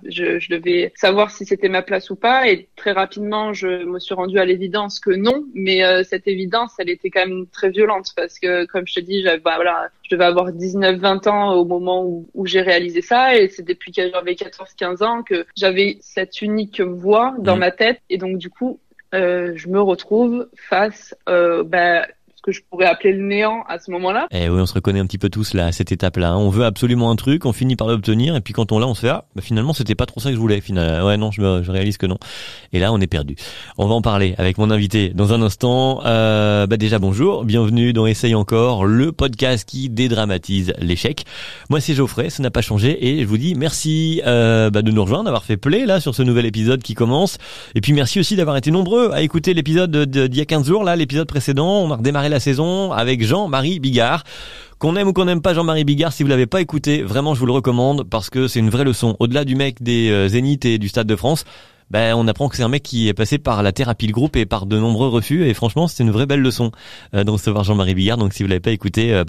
Je devais savoir si c'était ma place ou pas, et très rapidement, je me suis rendue à l'évidence que non. Mais cette évidence, elle était quand même très violente parce que, comme je te dis, je devais avoir 19-20 ans au moment où j'ai réalisé ça, et c'est depuis que j'avais 14-15 ans que j'avais cette unique voix dans ma tête, et donc du coup, je me retrouve face ce que je pourrais appeler le néant à ce moment-là. Eh oui, on se reconnaît un petit peu tous là, à cette étape-là. On veut absolument un truc, on finit par l'obtenir, et puis quand on l'a, on se fait finalement c'était pas trop ça que je voulais. Finalement, ouais non, je réalise que non. Et là, on est perdu. On va en parler avec mon invité dans un instant. Déjà bonjour, bienvenue dans Essaye encore, le podcast qui dédramatise l'échec. Moi c'est Geoffrey, ça n'a pas changé, et je vous dis merci de nous rejoindre, d'avoir fait play là sur ce nouvel épisode qui commence. Et puis merci aussi d'avoir été nombreux à écouter l'épisode d'il y a 15 jours là, l'épisode précédent. On a redémarré la saison avec Jean-Marie Bigard. Qu'on aime ou qu'on n'aime pas Jean-Marie Bigard, si vous l'avez pas écouté, vraiment je vous le recommande parce que c'est une vraie leçon. Au-delà du mec des Zénith et du Stade de France, on apprend que c'est un mec qui est passé par la thérapie de groupe et par de nombreux refus, et franchement c'est une vraie belle leçon de recevoir Jean-Marie Bigard. Donc si vous l'avez pas écouté,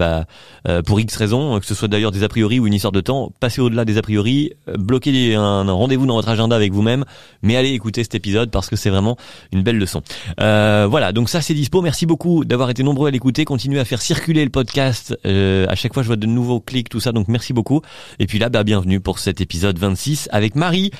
pour X raisons, que ce soit d'ailleurs des a priori ou une histoire de temps, passez au-delà des a priori, bloquez un rendez-vous dans votre agenda avec vous-même, mais allez écouter cet épisode parce que c'est vraiment une belle leçon. Voilà, donc ça c'est dispo. Merci beaucoup d'avoir été nombreux à l'écouter. Continuez à faire circuler le podcast. À chaque fois je vois de nouveaux clics, tout ça, donc merci beaucoup. Et puis là, bienvenue pour cet épisode 26 avec Marie.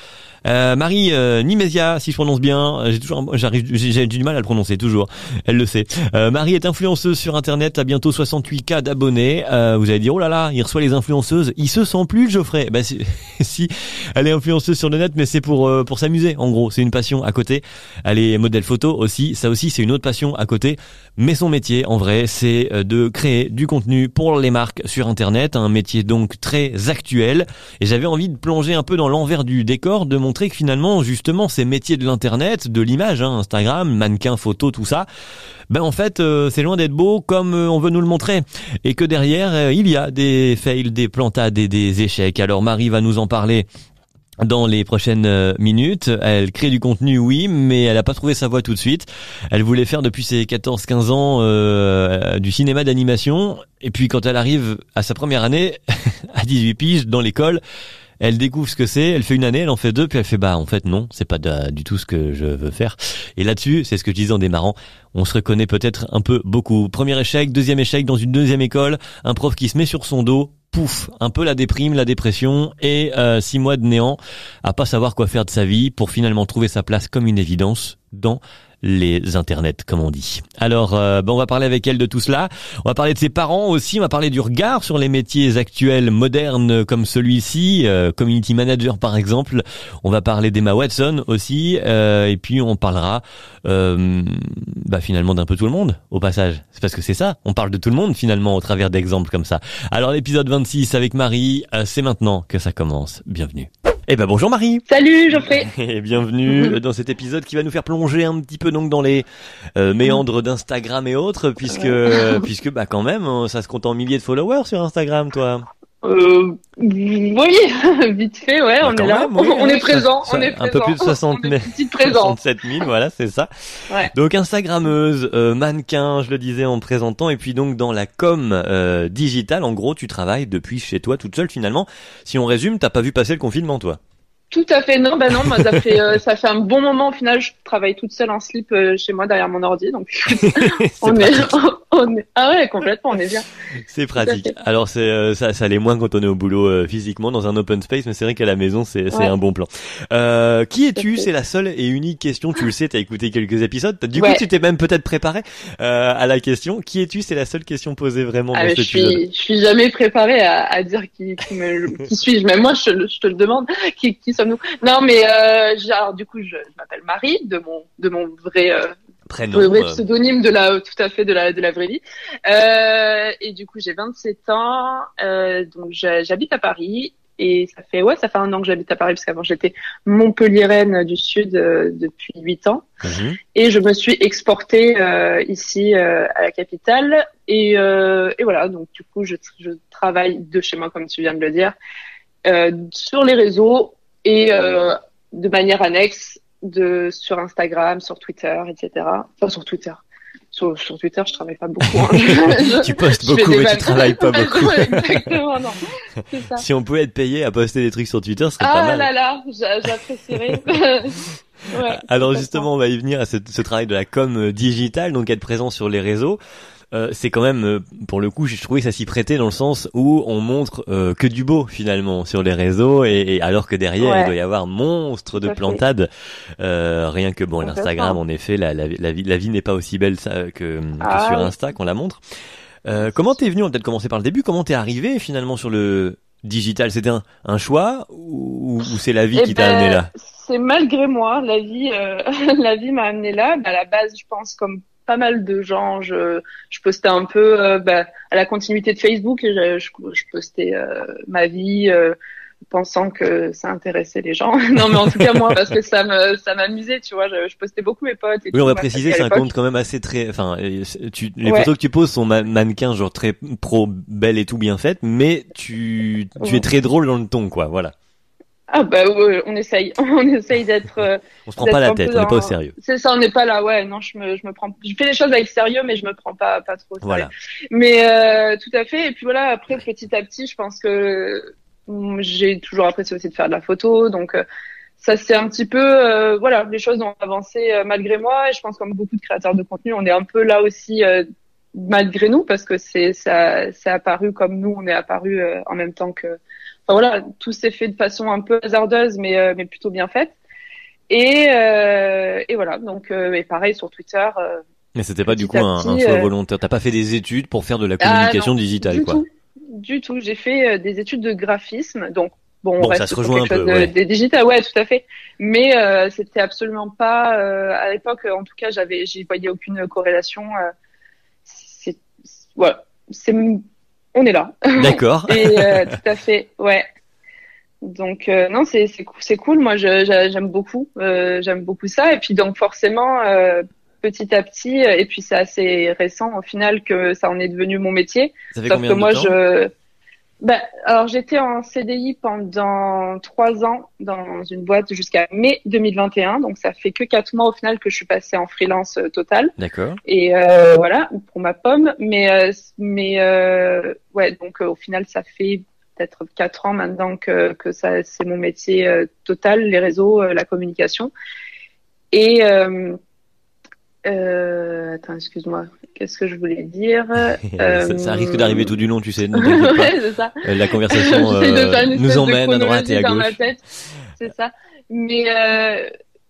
Marie Nimésia, si je prononce bien, j'ai du mal à le prononcer toujours. Elle le sait. Marie est influenceuse sur internet, a bientôt 68K d'abonnés. Vous allez dire oh là là, il reçoit les influenceuses, il se sent plus Geoffrey. Si, elle est influenceuse sur le net, mais c'est pour s'amuser. En gros, c'est une passion à côté. Elle est modèle photo aussi, ça aussi c'est une autre passion à côté. Mais son métier, en vrai, c'est de créer du contenu pour les marques sur internet, un métier donc très actuel. Et j'avais envie de plonger un peu dans l'envers du décor, de montrer que finalement, justement, ces métiers de l'internet, de l'image, Instagram, mannequin, photo, tout ça, en fait, c'est loin d'être beau comme on veut nous le montrer. Et que derrière, il y a des fails, des plantades et des échecs. Alors Marie va nous en parler dans les prochaines minutes. Elle crée du contenu, oui, mais elle a pas trouvé sa voie tout de suite. Elle voulait faire depuis ses 14-15 ans du cinéma d'animation. Et puis quand elle arrive à sa première année, à 18 piges, dans l'école, elle découvre ce que c'est, elle fait une année, elle en fait deux, puis elle fait en fait non, c'est pas du tout ce que je veux faire. Et là-dessus, c'est ce que je disais en démarrant, on se reconnaît peut-être un peu beaucoup. Premier échec, deuxième échec dans une deuxième école, un prof qui se met sur son dos, pouf, un peu la déprime, la dépression, et 6 mois de néant à pas savoir quoi faire de sa vie pour finalement trouver sa place comme une évidence dans les internets, comme on dit. Alors, on va parler avec elle de tout cela. On va parler de ses parents aussi. On va parler du regard sur les métiers actuels, modernes, comme celui-ci, community manager par exemple. On va parler d'Emma Watson aussi, et puis on parlera finalement d'un peu tout le monde. Au passage, c'est parce que c'est ça. On parle de tout le monde finalement au travers d'exemples comme ça. Alors l'épisode 26 avec Marie, c'est maintenant que ça commence. Bienvenue. Bonjour Marie. Salut Geoffrey. Et bienvenue dans cet épisode qui va nous faire plonger un petit peu donc dans les méandres d'Instagram et autres, puisque quand même ça se compte en milliers de followers sur Instagram, toi. Oui, vite fait, ouais, on est là, même, oui, on est présent, on est présent. Un peu plus de 67 000, voilà, c'est ça. Ouais. Donc Instagrammeuse, mannequin, je le disais en présentant, et puis donc dans la com digitale, en gros, tu travailles depuis chez toi toute seule finalement. Si on résume, t'as pas vu passer le confinement, toi? Tout à fait, non, moi ça fait un bon moment au final, je travaille toute seule en slip chez moi derrière mon ordi, donc on est ah ouais, complètement, on est bien. C'est pratique. Alors ça l'est moins quand on est au boulot physiquement dans un open space, mais c'est vrai qu'à la maison c'est un bon plan. Qui es-tu? C'est la seule et unique question, tu le sais, t'as écouté quelques épisodes, du coup tu t'es même peut-être préparé à la question. Qui es-tu? C'est la seule question posée vraiment dans cet épisode. Je suis jamais préparée à dire qui suis-je, même moi je te le demande, qui sommes-nous? Non, mais alors, du coup, je m'appelle Marie, de mon vrai prénom, vrai pseudonyme tout à fait de la vraie vie. Et du coup, j'ai 27 ans, donc j'habite à Paris. Et ça fait 1 an que j'habite à Paris, parce qu'avant j'étais montpelliéraine du Sud depuis 8 ans. Mmh. Et je me suis exportée ici à la capitale. Et voilà, donc du coup, je travaille de chez moi, comme tu viens de le dire, sur les réseaux et de manière annexe sur Instagram, sur Twitter, etc. Enfin, sur Twitter. Sur Twitter, je travaille pas beaucoup. Hein. Tu postes beaucoup, mais tu travailles pas beaucoup. Exactement, non. C'est ça. Si on pouvait être payé à poster des trucs sur Twitter, ce serait pas mal. Ah là là, j'apprécierais. Ouais, Alors justement, on va y venir à ce travail de la com digitale, donc être présent sur les réseaux. C'est quand même, pour le coup, je trouvais que ça s'y prêtait dans le sens où on montre que du beau finalement sur les réseaux, et alors que derrière il doit y avoir monstre de plantade. Rien que bon, l'Instagram, en effet, la vie n'est pas aussi belle que sur Insta qu'on la montre. Comment t'es venu? On va peut-être commencer par le début. Comment t'es arrivé finalement sur le digital? C'était un choix ou c'est la vie qui t'a amené là? C'est malgré moi, la vie, la vie m'a amené là. À la base, je pense comme pas mal de gens, je postais un peu à la continuité de Facebook, et je postais ma vie, pensant que ça intéressait les gens. Non, mais en tout cas moi, parce que ça m'amusait, tu vois. Je postais beaucoup mes potes. Et oui, on va préciser, c'est un compte quand même assez enfin, les photos que tu poses sont mannequins, genre très pro, belles et tout bien faites, mais tu es très drôle dans le ton, quoi. Voilà. Ah on essaye d'être. On se prend pas la tête, on n'est pas au sérieux. C'est ça, on n'est pas là, ouais. Non, je fais les choses avec sérieux, mais je me prends pas trop au sérieux. Voilà. Mais tout à fait. Et puis voilà, après petit à petit, je pense que j'ai toujours apprécié aussi de faire de la photo, donc ça c'est un petit peu voilà, les choses ont avancé malgré moi, et je pense comme beaucoup de créateurs de contenu, on est un peu là aussi malgré nous, parce que ça apparu comme nous, on est apparu en même temps que. Enfin voilà, tout s'est fait de façon un peu hasardeuse, mais plutôt bien faite. Et voilà, donc et pareil sur Twitter. Mais c'était pas du coup un choix volontaire. T'as pas fait des études pour faire de la communication digitale, quoi. Du tout. J'ai fait des études de graphisme, donc bon, on ça reste se rejoint un peu, des digital, ouais, tout à fait. Mais c'était absolument pas à l'époque, en tout cas, j'y voyais aucune corrélation. Voilà, on est là. D'accord. Et tout à fait, ouais. Donc non, c'est cool. Moi, j'aime beaucoup ça. Et puis donc forcément, petit à petit, et puis c'est assez récent au final que ça en est devenu mon métier. Ça fait combien de temps? Alors j'étais en CDI pendant 3 ans dans une boîte jusqu'à mai 2021. Donc ça fait que 4 mois au final que je suis passée en freelance total. D'accord. Et voilà, pour ma pomme. Mais ouais, donc au final ça fait peut-être 4 ans maintenant que ça c'est mon métier total, les réseaux, la communication. Et attends, excuse-moi. Qu'est-ce que je voulais dire? Ça risque d'arriver tout du long, tu sais. Ouais, c'est ça. La conversation nous emmène à droite et à gauche. Dans ma tête. C'est ça. Mais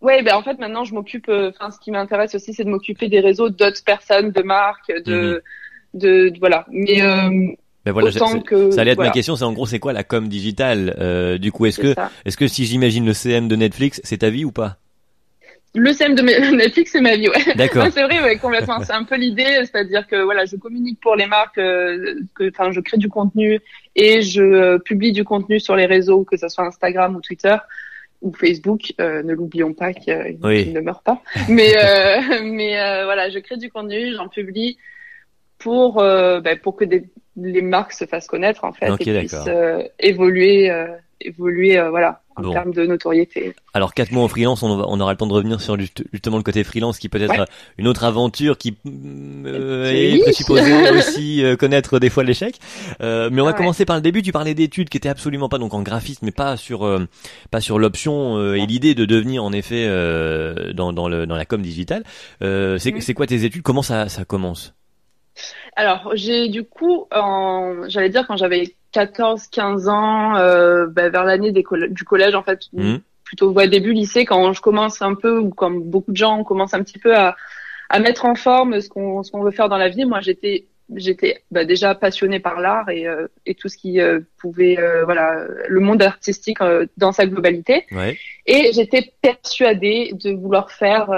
ouais, en fait maintenant je m'occupe. Enfin, ce qui m'intéresse aussi, c'est de m'occuper des réseaux d'autres personnes, de marques, de voilà. Mais voilà, ça allait être ma question. C'est en gros, c'est quoi la com digitale? Du coup, est-ce que si j'imagine le CM de Netflix, c'est ta vie ou pas? Le CM de Netflix, c'est ma vie, ouais. D'accord. C'est vrai, ouais, complètement. C'est un peu l'idée, c'est-à-dire que voilà, je communique pour les marques, je crée du contenu et je publie du contenu sur les réseaux, que ce soit Instagram ou Twitter ou Facebook. Ne l'oublions pas qu'il ne meurt pas. Mais voilà, je crée du contenu, j'en publie pour que les marques se fassent connaître en fait, et puissent évoluer voilà, en termes de notoriété. Alors 4 mois en freelance, on aura le temps de revenir sur justement le côté freelance, qui peut être une autre aventure qui est supposée aussi connaître des fois l'échec. Mais on va commencer par le début. Tu parlais d'études qui étaient absolument pas donc en graphisme, mais pas sur l'option et l'idée de devenir en effet dans la com digitale. C'est quoi tes études? Comment ça commence? Alors, j'ai du coup, j'allais dire quand j'avais 14-15 ans, vers l'année du collège, en fait, plutôt début lycée, quand je commence un peu, ou comme beaucoup de gens, on commence un petit peu à mettre en forme ce qu'on veut faire dans la vie. Moi, j'étais déjà passionnée par l'art et tout ce qui pouvait voilà, le monde artistique dans sa globalité. Ouais. Et j'étais persuadée de vouloir faire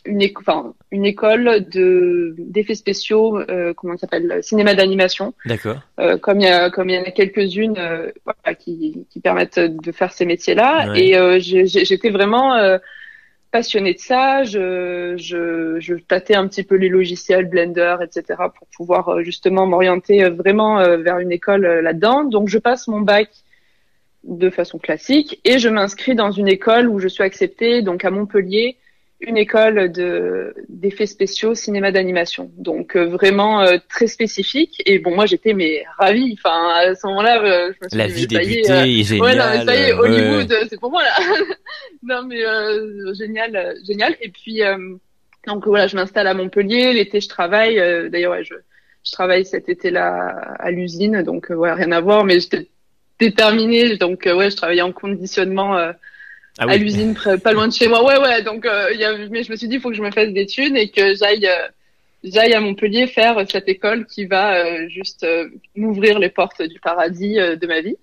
une école d'effets spéciaux, comment ça s'appelle, cinéma d'animation. D'accord. Comme il y en a quelques-unes voilà, qui permettent de faire ces métiers-là. Ouais. Et j'étais vraiment passionnée de ça. Je tâtais un petit peu les logiciels, Blender, etc. pour pouvoir justement m'orienter vraiment vers une école là-dedans. Donc je passe mon bac de façon classique et je m'inscris dans une école où je suis acceptée, donc à Montpellier, une école d'effets spéciaux, cinéma d'animation. Donc vraiment très spécifique. Et bon, moi j'étais mais ravie. Enfin à ce moment-là, je me suis La dit vie mais ça y débutée est, est ouais non mais géniale. ça y est, Ouais. Hollywood, c'est pour moi là. Non mais génial, génial. Et puis donc voilà, je m'installe à Montpellier. L'été je travaille. D'ailleurs ouais, je travaille cet été-là à l'usine. Donc ouais, rien à voir. Mais j'étais déterminée. Donc ouais, je travaillais en conditionnement. Ah À oui. l'usine pas loin de chez moi. Ouais, ouais. Donc, mais je me suis dit, il faut que je me fasse des thunes et que j'aille à Montpellier faire cette école qui va juste m'ouvrir les portes du paradis de ma vie.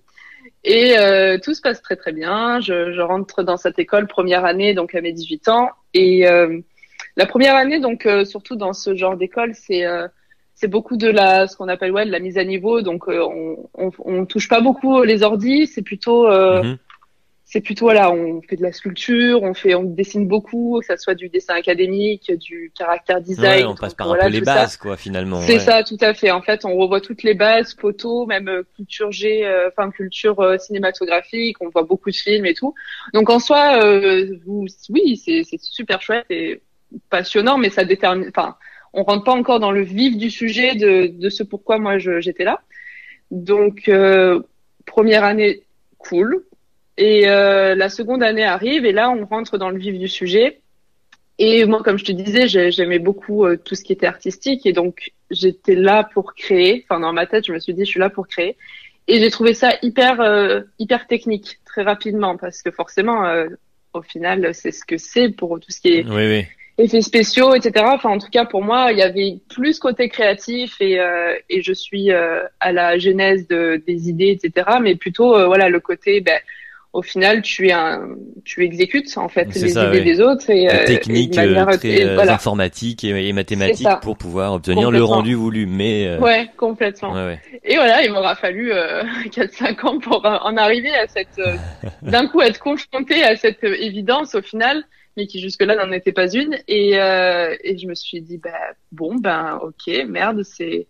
Et tout se passe très très bien. Je rentre dans cette école première année, donc à mes 18 ans. Et la première année, donc surtout dans ce genre d'école, c'est beaucoup de ce qu'on appelle ouais de la mise à niveau. Donc on touche pas beaucoup les ordis. Mhm. C'est plutôt voilà, on fait de la sculpture, on dessine beaucoup, que ça soit du dessin académique, du character Ouais, design, on passe donc par un peu voilà les tout ça. bases, quoi, finalement. C'est Ouais. ça, tout à fait. En fait, on revoit toutes les bases, photos, même culture G, enfin culture cinématographique. On voit beaucoup de films et tout. Donc en soi, oui, c'est super chouette et passionnant, mais ça détermine. Enfin, on rentre pas encore dans le vif du sujet de ce pourquoi moi j'étais là. Donc première année, cool. Et la seconde année arrive et là on rentre dans le vif du sujet. Et moi, comme je te disais, j'aimais beaucoup tout ce qui était artistique et donc j'étais là pour créer. Enfin, dans ma tête, je me suis dit, je suis là pour créer. Et j'ai trouvé ça hyper technique très rapidement parce que forcément, au final, c'est ce que c'est pour tout ce qui est Oui, oui. effets spéciaux, etc. Enfin, en tout cas, pour moi, il y avait plus côté créatif et je suis à la genèse des idées, etc. Mais plutôt, voilà, le côté, ben, au final, tu exécutes en fait C'est les ça, idées oui. des autres Des et de techniques manière, très et voilà, informatiques et c'est mathématiques ça, pour pouvoir obtenir le complètement. rendu voulu. Mais Ouais, ouais, complètement. ouais. Et voilà, il m'aura fallu 4-5 ans pour en arriver à d'un coup être confronté à cette évidence au final, mais qui jusque-là n'en était pas une. Et je me suis dit, bah, bon, ben, ok, merde, c'est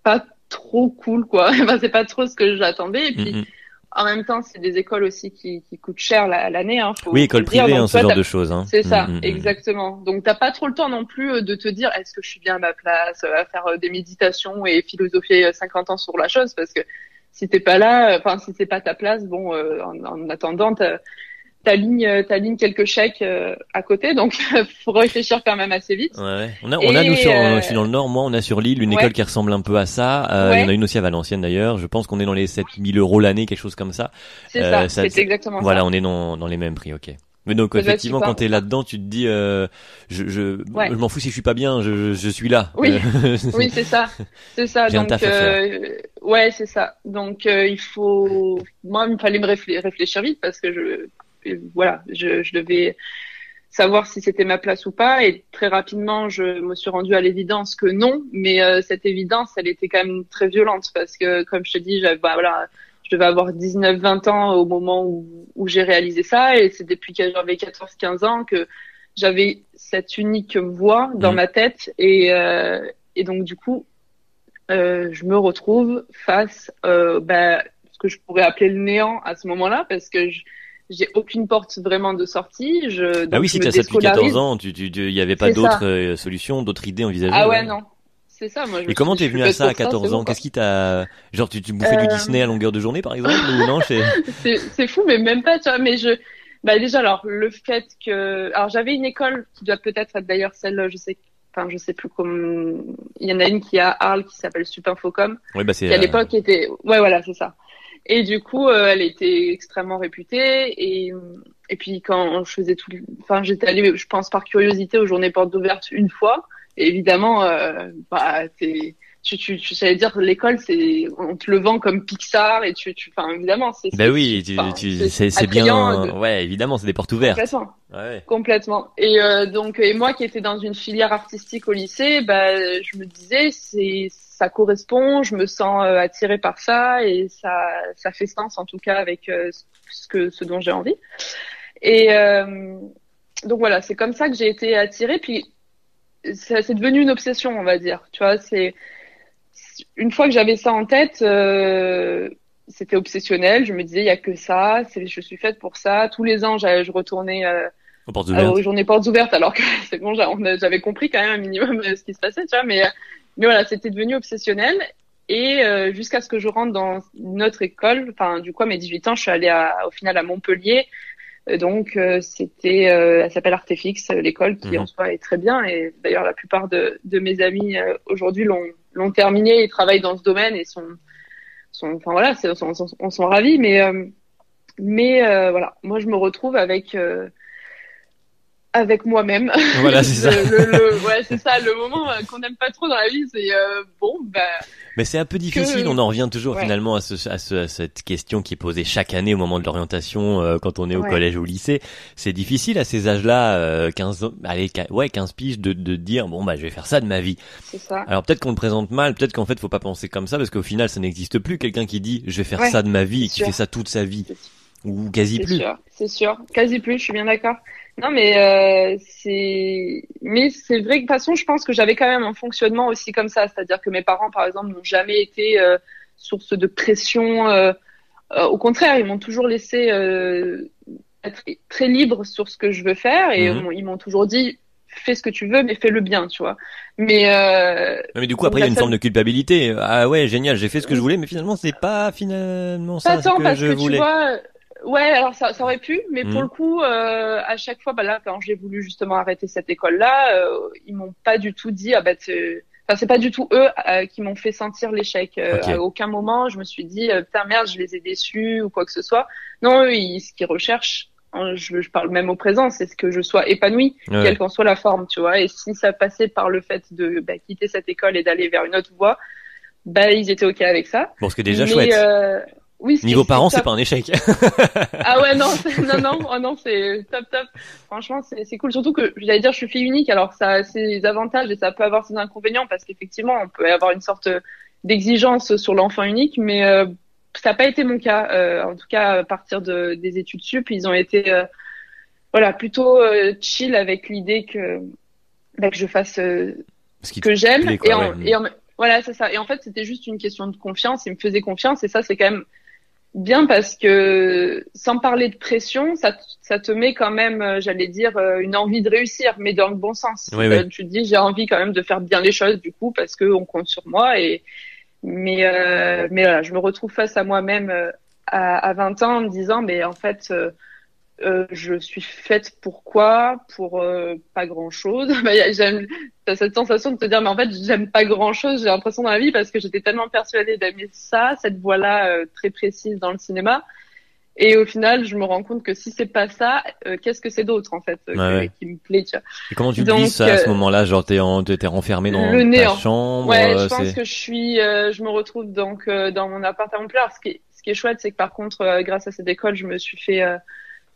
pas trop cool, quoi. Enfin, c'est pas trop ce que j'attendais. Et Mm, puis, mm. en même temps, c'est des écoles aussi qui coûtent cher l'année, hein, Oui, faut école le dire. privée, hein, Donc ce toi, genre de choses. Hein. c'est Mm, ça, mm, mm. exactement. Donc t'as pas trop le temps non plus de te dire est-ce que je suis bien à ma place, à faire des méditations et philosopher 50 ans sur la chose, parce que si t'es pas là, enfin si c'est pas ta place, bon, en attendant, t'alignes quelques chèques à côté, donc faut réfléchir quand même assez vite. Ouais, ouais. On a nous Et je suis dans le Nord, moi, on a sur l'île une école ouais, qui ressemble un peu à ça. Il y en a ouais, une aussi à Valenciennes d'ailleurs. Je pense qu'on est dans les 7 000 € l'année, quelque chose comme ça. c'est ça, Ça, c'est exactement voilà, ça. on est dans les mêmes prix, ok. Mais donc Ça doit être effectivement, quand super. t'es là-dedans, tu te dis, je Ouais, m'en fous si je suis pas bien, je suis là. oui. Oui, c'est ça. C'est ça. J'ai un Donc, taf à faire. ouais, c'est ça. Donc, moi, il fallait me réfléchir vite parce que voilà, je devais savoir si c'était ma place ou pas. Et très rapidement, je me suis rendue à l'évidence que non. Mais cette évidence, elle était quand même très violente parce que, comme je te dis, bah, voilà, je devais avoir 19-20 ans au moment où j'ai réalisé ça. Et c'est depuis que j'avais 14-15 ans que j'avais cette unique voix dans Mm. ma tête. Et donc, du coup, je me retrouve face bah, ce que je pourrais appeler le néant à ce moment-là parce que j'ai aucune porte vraiment de sortie. Bah oui, Donc, je si me t'as ça depuis 14 déscolarise. ans, il y avait pas C'est d'autres ça. solutions, d'autres idées envisagées, Ah ouais, ouais. non. C'est ça. Moi, je Et me suis comment dit, je t'es suis venu à faite ça à pour ça, c'est 14 bon, ans? quoi. Qu'est-ce qui t'a, genre, tu bouffais du Euh, Disney à longueur de journée, par exemple, ou non? c'est fou, mais même pas, tu vois. Mais bah déjà, alors, le fait que, alors, j'avais une école qui doit peut-être être d'ailleurs celle, je sais, enfin, je sais plus comment, il y en a une qui est à Arles qui s'appelle Supinfocom, Oui, bah c'est, qui à l'époque était, ouais, voilà, c'est ça. Et du coup, elle était extrêmement réputée. Et puis quand je faisais enfin, j'étais allée, je pense par curiosité aux journées portes ouvertes une fois. Et évidemment, bah, j'allais dire l'école, on te le vend comme Pixar et enfin, évidemment, bah oui, enfin, c'est c'est attrayant bien, ouais, évidemment, c'est des portes ouvertes. complètement. Ouais. Complètement. Et donc, et moi qui étais dans une filière artistique au lycée, bah, je me disais, ça correspond, je me sens attirée par ça et ça fait sens en tout cas avec ce dont j'ai envie. Et donc voilà, c'est comme ça que j'ai été attirée. Puis c'est devenu une obsession, on va dire. Tu vois, c'est une fois que j'avais ça en tête, c'était obsessionnel. Je me disais, il y a que ça. Je suis faite pour ça. Tous les ans, je retournais Aux portes ouvertes. Aux journées portes ouvertes, alors que c'est bon, j'avais compris quand même un minimum ce qui se passait, tu vois, mais voilà, c'était devenu obsessionnel. Et jusqu'à ce que je rentre dans une autre école, enfin du coup à mes 18 ans, je suis allée au final à Montpellier. Donc c'était, elle s'appelle Artefix, l'école qui en soi est très bien. Et d'ailleurs la plupart de mes amis aujourd'hui l'ont terminé, ils travaillent dans ce domaine et enfin voilà, on sont ravis. Mais voilà, moi je me retrouve avec moi-même. Voilà, c'est ça. Ouais, c'est ça, le moment qu'on n'aime pas trop dans la vie, c'est bon, bah. Mais c'est un peu difficile, on en revient toujours ouais. finalement à cette question qui est posée chaque année au moment de l'orientation quand on est au collège ou au lycée. C'est difficile à ces âges-là, 15 piges de dire bon bah je vais faire ça de ma vie. C'est ça. Alors peut-être qu'on le présente mal, peut-être qu'en fait faut pas penser comme ça parce qu'au final ça n'existe plus quelqu'un qui dit je vais faire ça de ma vie et qui fait ça toute sa vie. Ou quasi plus. C'est sûr, quasi plus, je suis bien d'accord. Non, mais mais c'est vrai que de toute façon, je pense que j'avais quand même un fonctionnement aussi comme ça, c'est-à-dire que mes parents, par exemple, n'ont jamais été source de pression. Au contraire, ils m'ont toujours laissé être très libre sur ce que je veux faire et ils m'ont toujours dit fais ce que tu veux, mais fais-le bien, tu vois. Mais du coup, après, il y a une forme de culpabilité. Ah ouais, génial, j'ai fait ce que je voulais, mais finalement, c'est pas finalement ça ce que je voulais. Tu vois, ouais, alors ça aurait pu, mais pour le coup, à chaque fois, bah là, quand j'ai voulu justement arrêter cette école-là, ils m'ont pas du tout dit, enfin, c'est pas du tout eux qui m'ont fait sentir l'échec. À aucun moment, je me suis dit, putain merde, je les ai déçus ou quoi que ce soit. Non, eux, ce qu'ils recherchent, je parle même au présent, c'est ce que je sois épanouie, quelle qu'en soit la forme, tu vois. Et si ça passait par le fait de quitter cette école et d'aller vers une autre voie, bah ils étaient ok avec ça. Bon, ce qui est déjà chouette. Oui, niveau parents, c'est pas un échec. Ah ouais, non, non, c'est top. Franchement, c'est cool. Surtout que, j'allais dire, je suis fille unique, alors ça a ses avantages et ça peut avoir ses inconvénients parce qu'effectivement, on peut avoir une sorte d'exigence sur l'enfant unique, mais ça n'a pas été mon cas. En tout cas, à partir des études sup, ils ont été, voilà, plutôt chill avec l'idée que je fasse ce que j'aime. Voilà, c'est ça. Et en fait, c'était juste une question de confiance. Ils me faisaient confiance et ça, c'est quand même bien parce que sans parler de pression, ça te met quand même, j'allais dire, une envie de réussir, mais dans le bon sens. Oui. Tu te dis, j'ai envie quand même de faire bien les choses du coup parce que on compte sur moi. Mais voilà, je me retrouve face à moi-même à 20 ans en me disant, mais en fait, je suis faite pour quoi? Pour pas grand-chose. T'as cette sensation de te dire, mais en fait, j'aime pas grand-chose. J'ai l'impression dans la vie parce que j'étais tellement persuadée d'aimer ça, cette voie-là très précise dans le cinéma. Et au final, je me rends compte que si c'est pas ça, qu'est-ce que c'est d'autre en fait qui me plaît, tu vois. Et comment tu le vis ça à ce moment-là? Genre t'es renfermé dans ta chambre. Ouais, je pense que je me retrouve donc dans mon appart à Montpellier. Alors, ce qui est chouette, c'est que par contre, grâce à cette école, je me suis fait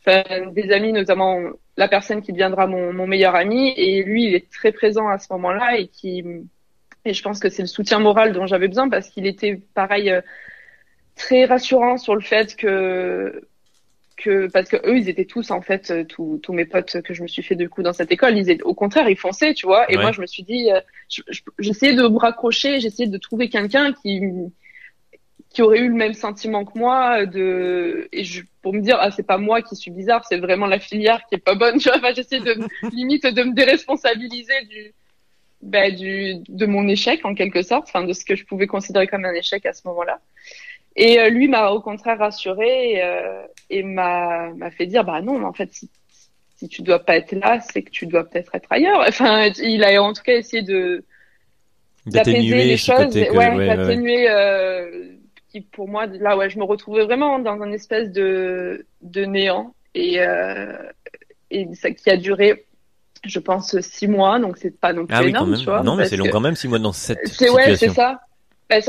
des amis, notamment la personne qui deviendra mon meilleur ami, et lui il est très présent à ce moment-là et je pense que c'est le soutien moral dont j'avais besoin parce qu'il était pareil très rassurant sur le fait que parce que eux ils étaient tous en fait tous mes potes que je me suis fait du coup dans cette école, au contraire ils fonçaient, tu vois, et moi je me suis dit j'essayais de me raccrocher, j'essayais de trouver quelqu'un qui aurait eu le même sentiment que moi pour me dire c'est pas moi qui suis bizarre, c'est vraiment la filière qui est pas bonne, tu vois. Enfin, j'essaie limite de me déresponsabiliser de mon échec en quelque sorte, enfin de ce que je pouvais considérer comme un échec à ce moment-là. Et lui m'a au contraire rassurée et m'a fait dire non, en fait si tu dois pas être là, c'est que tu dois peut-être être ailleurs. Enfin, il a en tout cas essayé d'apaiser les choses, d'atténuer qui pour moi là je me retrouvais vraiment dans un espèce de néant et ça qui a duré je pense 6 mois, donc c'est pas non plus énorme, tu vois. Non, mais c'est long quand même 6 mois dans cette situation. Ouais, c'est ça.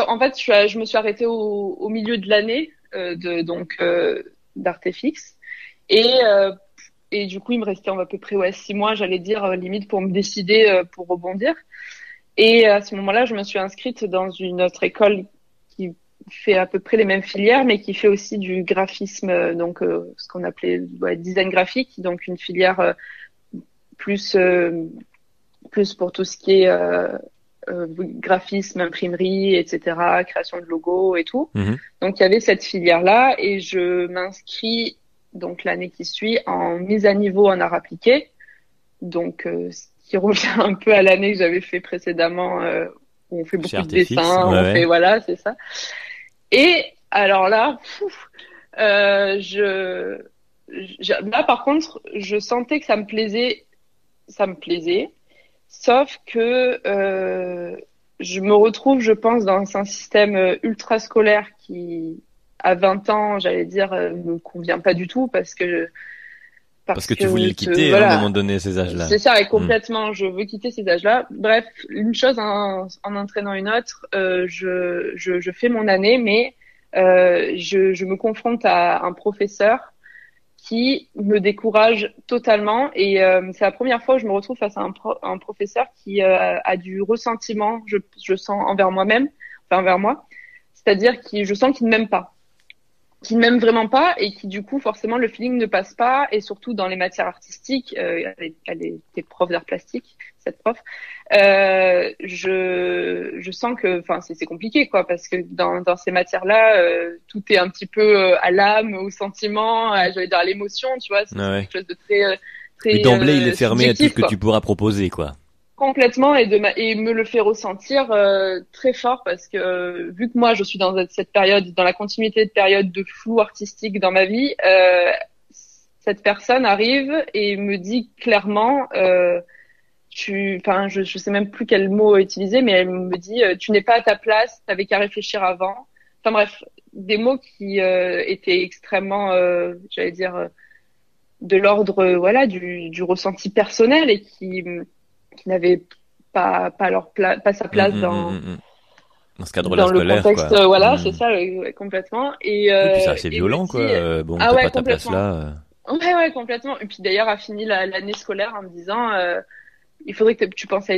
En fait, je me suis arrêtée au milieu de l'année d'Artefix et du coup il me restait à peu près 6 mois, j'allais dire limite pour me décider pour rebondir. Et à ce moment-là, je me suis inscrite dans une autre école qui fait à peu près les mêmes filières, mais qui fait aussi du graphisme, donc ce qu'on appelait design graphique, donc une filière plus pour tout ce qui est graphisme, imprimerie, etc., création de logos et tout. Donc il y avait cette filière-là et je m'inscris donc l'année qui suit, en mise à niveau en art appliqué. Donc, ce qui revient un peu à l'année que j'avais fait précédemment, où on fait beaucoup de dessins, voilà, c'est ça. Et alors là, là par contre, je sentais que ça me plaisait, sauf que je me retrouve, je pense, dans un système ultra scolaire qui, à 20 ans, j'allais dire, me convient pas du tout parce que tu voulais le quitter voilà, à un moment donné, ces âges-là. C'est ça, et complètement, je veux quitter ces âges-là. Bref, une chose en entraînant une autre, je fais mon année, mais je me confronte à un professeur qui me décourage totalement, et c'est la première fois où je me retrouve face à un professeur qui a du ressentiment, je sens envers moi-même, enfin envers moi, c'est-à-dire je sens qu'il ne m'aime pas. Qui ne m'aime vraiment pas et qui du coup forcément le feeling ne passe pas, et surtout dans les matières artistiques, elle était prof d'art plastique, cette prof, je sens que enfin c'est compliqué quoi, parce que dans ces matières-là tout est un petit peu à l'âme, au sentiment, j'allais dire à l'émotion, tu vois, c'est quelque chose de très mais d'emblée il est fermé à tout ce que tu pourras proposer quoi. Complètement, et me le fait ressentir très fort, parce que vu que moi je suis dans cette période, dans la continuité de période de flou artistique dans ma vie, cette personne arrive et me dit clairement, je sais même plus quel mot utiliser, mais elle me dit tu n'es pas à ta place, t'avais qu'à réfléchir avant. Enfin bref, des mots qui étaient extrêmement, j'allais dire, de l'ordre voilà du ressenti personnel, et qui n'avaient pas sa place dans ce cadre-là scolaire, le contexte, quoi. Voilà, c'est ça, complètement. Et oui, puis c'est assez violent, quoi. Bon, t'as pas ta place là. Ouais, complètement. Et puis d'ailleurs, a fini l'année scolaire en me disant, il faudrait que tu penses à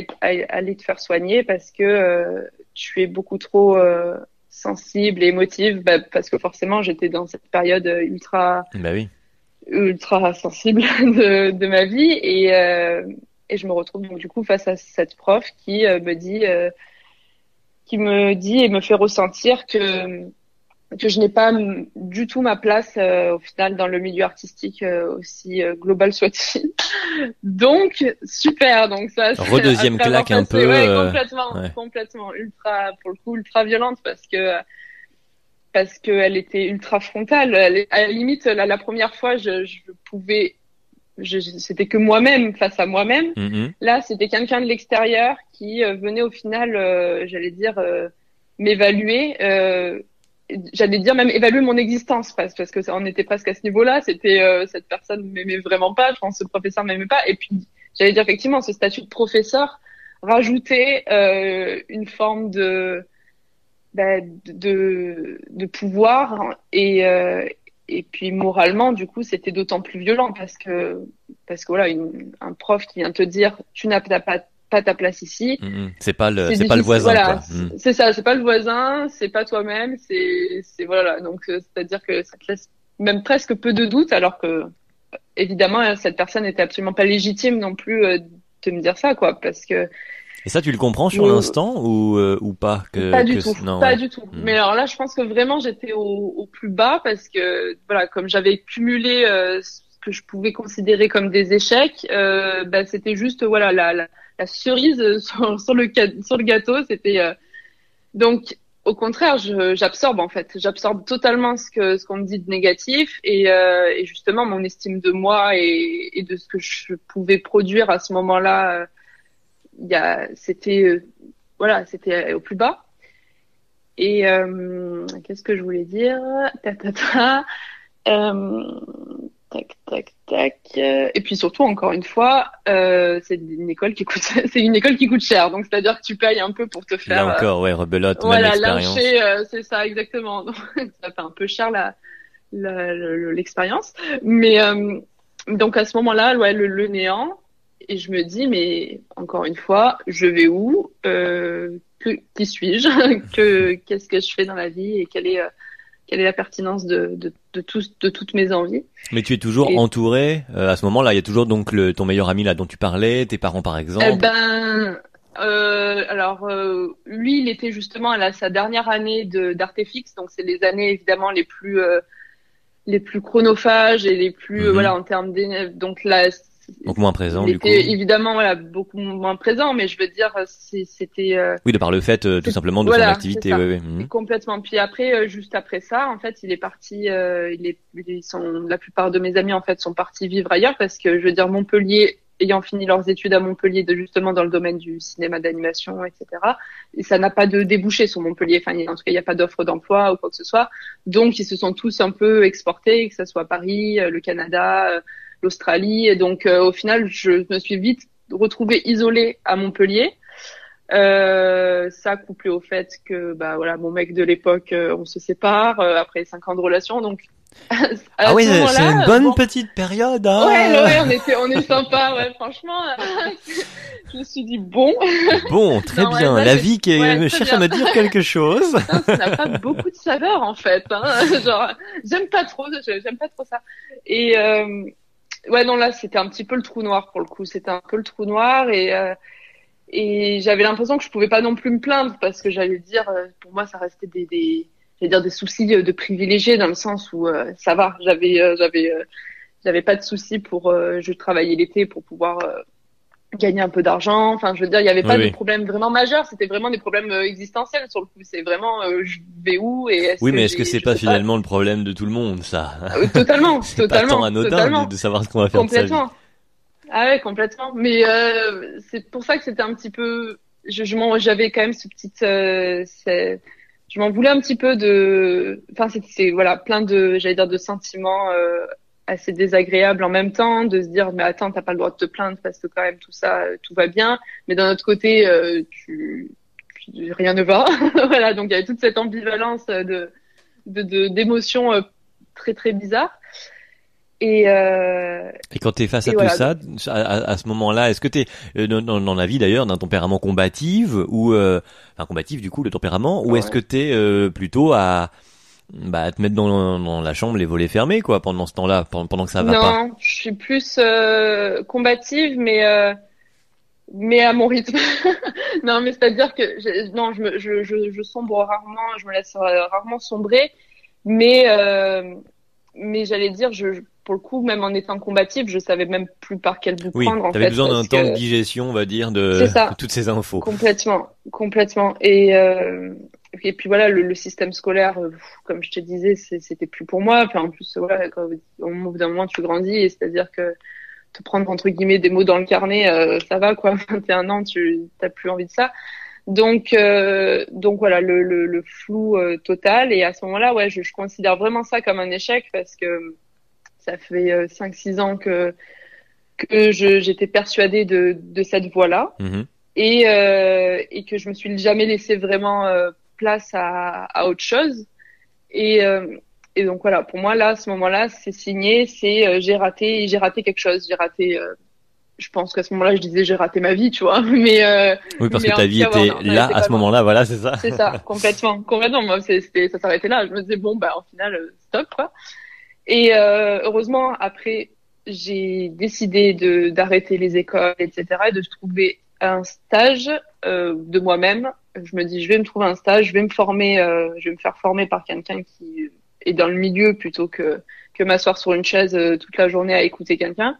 aller te faire soigner, parce que tu es beaucoup trop sensible et émotive, parce que forcément, j'étais dans cette période ultra sensible de ma vie, et je me retrouve donc du coup face à cette prof qui me dit et me fait ressentir que je n'ai pas du tout ma place au final dans le milieu artistique, aussi global soit-il. Donc super, donc ça redeuxième claque un peu complètement ultra, pour le coup ultra violente, parce que elle était ultra frontale. À la limite, la première fois je pouvais, c'était que moi-même face à moi-même. Là, c'était quelqu'un de l'extérieur qui venait au final, j'allais dire, m'évaluer. J'allais dire même évaluer mon existence, parce que on était presque à ce niveau-là. C'était cette personne m'aimait vraiment pas. Je pense que ce professeur m'aimait pas. Et puis, j'allais dire effectivement, ce statut de professeur rajoutait une forme de pouvoir, et puis moralement, du coup, c'était d'autant plus violent, parce que voilà, un prof qui vient te dire tu n'as pas ta place ici. C'est pas le voisin. Voilà, quoi. C'est ça, c'est pas le voisin, c'est pas toi-même, c'est voilà. Donc c'est-à-dire que ça te laisse même presque peu de doute, alors que évidemment cette personne n'était absolument pas légitime non plus de me dire ça, quoi, parce que. Et ça, tu le comprends sur l'instant ou pas Pas du tout. Mais alors là, je pense que vraiment j'étais au plus bas, parce que voilà, comme j'avais cumulé ce que je pouvais considérer comme des échecs, c'était juste voilà la cerise sur le gâteau. C'était donc au contraire, j'absorbe en fait, j'absorbe totalement ce qu'on me dit de négatif, et justement mon estime de moi et de ce que je pouvais produire à ce moment-là. C'était au plus bas. Et qu'est-ce que je voulais dire? Tac. Et puis surtout, encore une fois, c'est une école qui coûte cher. Donc c'est-à-dire que tu payes un peu pour te faire. Là encore, rebelote, même l'expérience. C'est ça, exactement. Donc, ça fait un peu cher l'expérience. Mais donc à ce moment-là, le néant. Et je me dis, mais encore une fois, je vais où? Qui suis-je? Qu'est-ce que je fais dans la vie? Et quelle est la pertinence de toutes mes envies? Mais tu es toujours entouré à ce moment-là. Il y a toujours donc ton meilleur ami là dont tu parlais, tes parents par exemple. Lui, il était justement à sa dernière année d'Artefix, donc c'est les années évidemment les plus les plus chronophages et les plus voilà en termes donc là donc moins présent il du coup. était évidemment voilà beaucoup moins présent, mais je veux dire c'était oui, de par le fait tout simplement de son activité. Oui. Et complètement. Puis après juste après ça en fait il est parti la plupart de mes amis en fait sont partis vivre ailleurs parce que je veux dire Montpellier ayant fini leurs études à Montpellier justement dans le domaine du cinéma d'animation, etc. Et ça n'a pas de débouché sur Montpellier. Enfin, en tout cas, il n'y a pas d'offre d'emploi ou quoi que ce soit. Donc, ils se sont tous un peu exportés, que ce soit Paris, le Canada, l'Australie. Et donc, au final, je me suis vite retrouvée isolée à Montpellier. Ça couplé au fait que, bah voilà, mon mec de l'époque, on se sépare après 5 ans de relation. Donc, ah oui, c'est une bonne petite période. Hein. Ouais, on est sympa, ouais, franchement. Je me suis dit bon. Bon, très bien. La vie qui cherche à me dire quelque chose. Non, ça n'a pas beaucoup de saveur en fait. Hein. Genre, j'aime pas trop ça. Et ouais, non, là, c'était un petit peu le trou noir pour le coup. C'était un peu le trou noir et j'avais l'impression que je pouvais pas non plus me plaindre parce que j'allais dire, pour moi, ça restait des soucis de privilégiés dans le sens où ça va, j'avais pas de soucis pour je travaillais l'été pour pouvoir gagner un peu d'argent, enfin je veux dire il y avait pas de problème vraiment majeur, c'était vraiment des problèmes existentiels sur le coup, c'est vraiment je vais où et est-ce que c'est pas finalement le problème de tout le monde ça? Totalement, c'est pas tant anodin de savoir ce qu'on va faire de sa vie. Ah ouais, complètement, mais c'est pour ça que c'était un petit peu j'avais quand même ce petit je m'en voulais un petit peu enfin c'est voilà plein de j'allais dire de sentiments assez désagréables en même temps, de se dire mais attends t'as pas le droit de te plaindre parce que quand même tout ça tout va bien, mais d'un autre côté rien ne va. Voilà, donc il y avait toute cette ambivalence d'émotions très très bizarres. Et quand t'es face à tout ça, à ce moment-là, est-ce que t'es dans la vie d'ailleurs d'un tempérament combatif ou enfin combatif du coup le tempérament, ou est-ce que t'es plutôt à te mettre dans la chambre les volets fermés quoi pendant ce temps-là, pendant que ça va pas? Non, je suis plus combative, mais à mon rythme. Non, mais c'est-à-dire que je sombre rarement, je me laisse rarement sombrer, mais j'allais dire pour le coup, même en étant combative, je savais même plus par quel bout prendre. T'avais besoin d'un temps de digestion, on va dire, de toutes ces infos. Complètement. Et puis voilà, le système scolaire, comme je te disais, c'était plus pour moi. Enfin, en plus, voilà, au bout d'un moment, tu grandis, et c'est-à-dire que te prendre entre guillemets des mots dans le carnet, ça va quoi. 21 ans, tu t'as plus envie de ça. Donc voilà, le flou total. Et à ce moment-là, ouais, je considère vraiment ça comme un échec parce que ça fait 5-6 ans que j'étais persuadée de cette voie-là et que je me suis jamais laissé vraiment place à autre chose. Et donc voilà, pour moi là, à ce moment-là, c'est signé, c'est j'ai raté quelque chose, je pense qu'à ce moment-là, je disais j'ai raté ma vie, tu vois. Mais oui, parce que ta vie était là à ce moment-là, voilà, c'est ça. C'est ça, complètement. Moi, ça s'arrêtait là. Je me disais bon, bah, au final, stop, quoi. Et heureusement, après, j'ai décidé d'arrêter les écoles, etc., et de trouver un stage de moi-même. Je me dis, je vais me trouver un stage, je vais me faire former par quelqu'un qui est dans le milieu plutôt que m'asseoir sur une chaise toute la journée à écouter quelqu'un.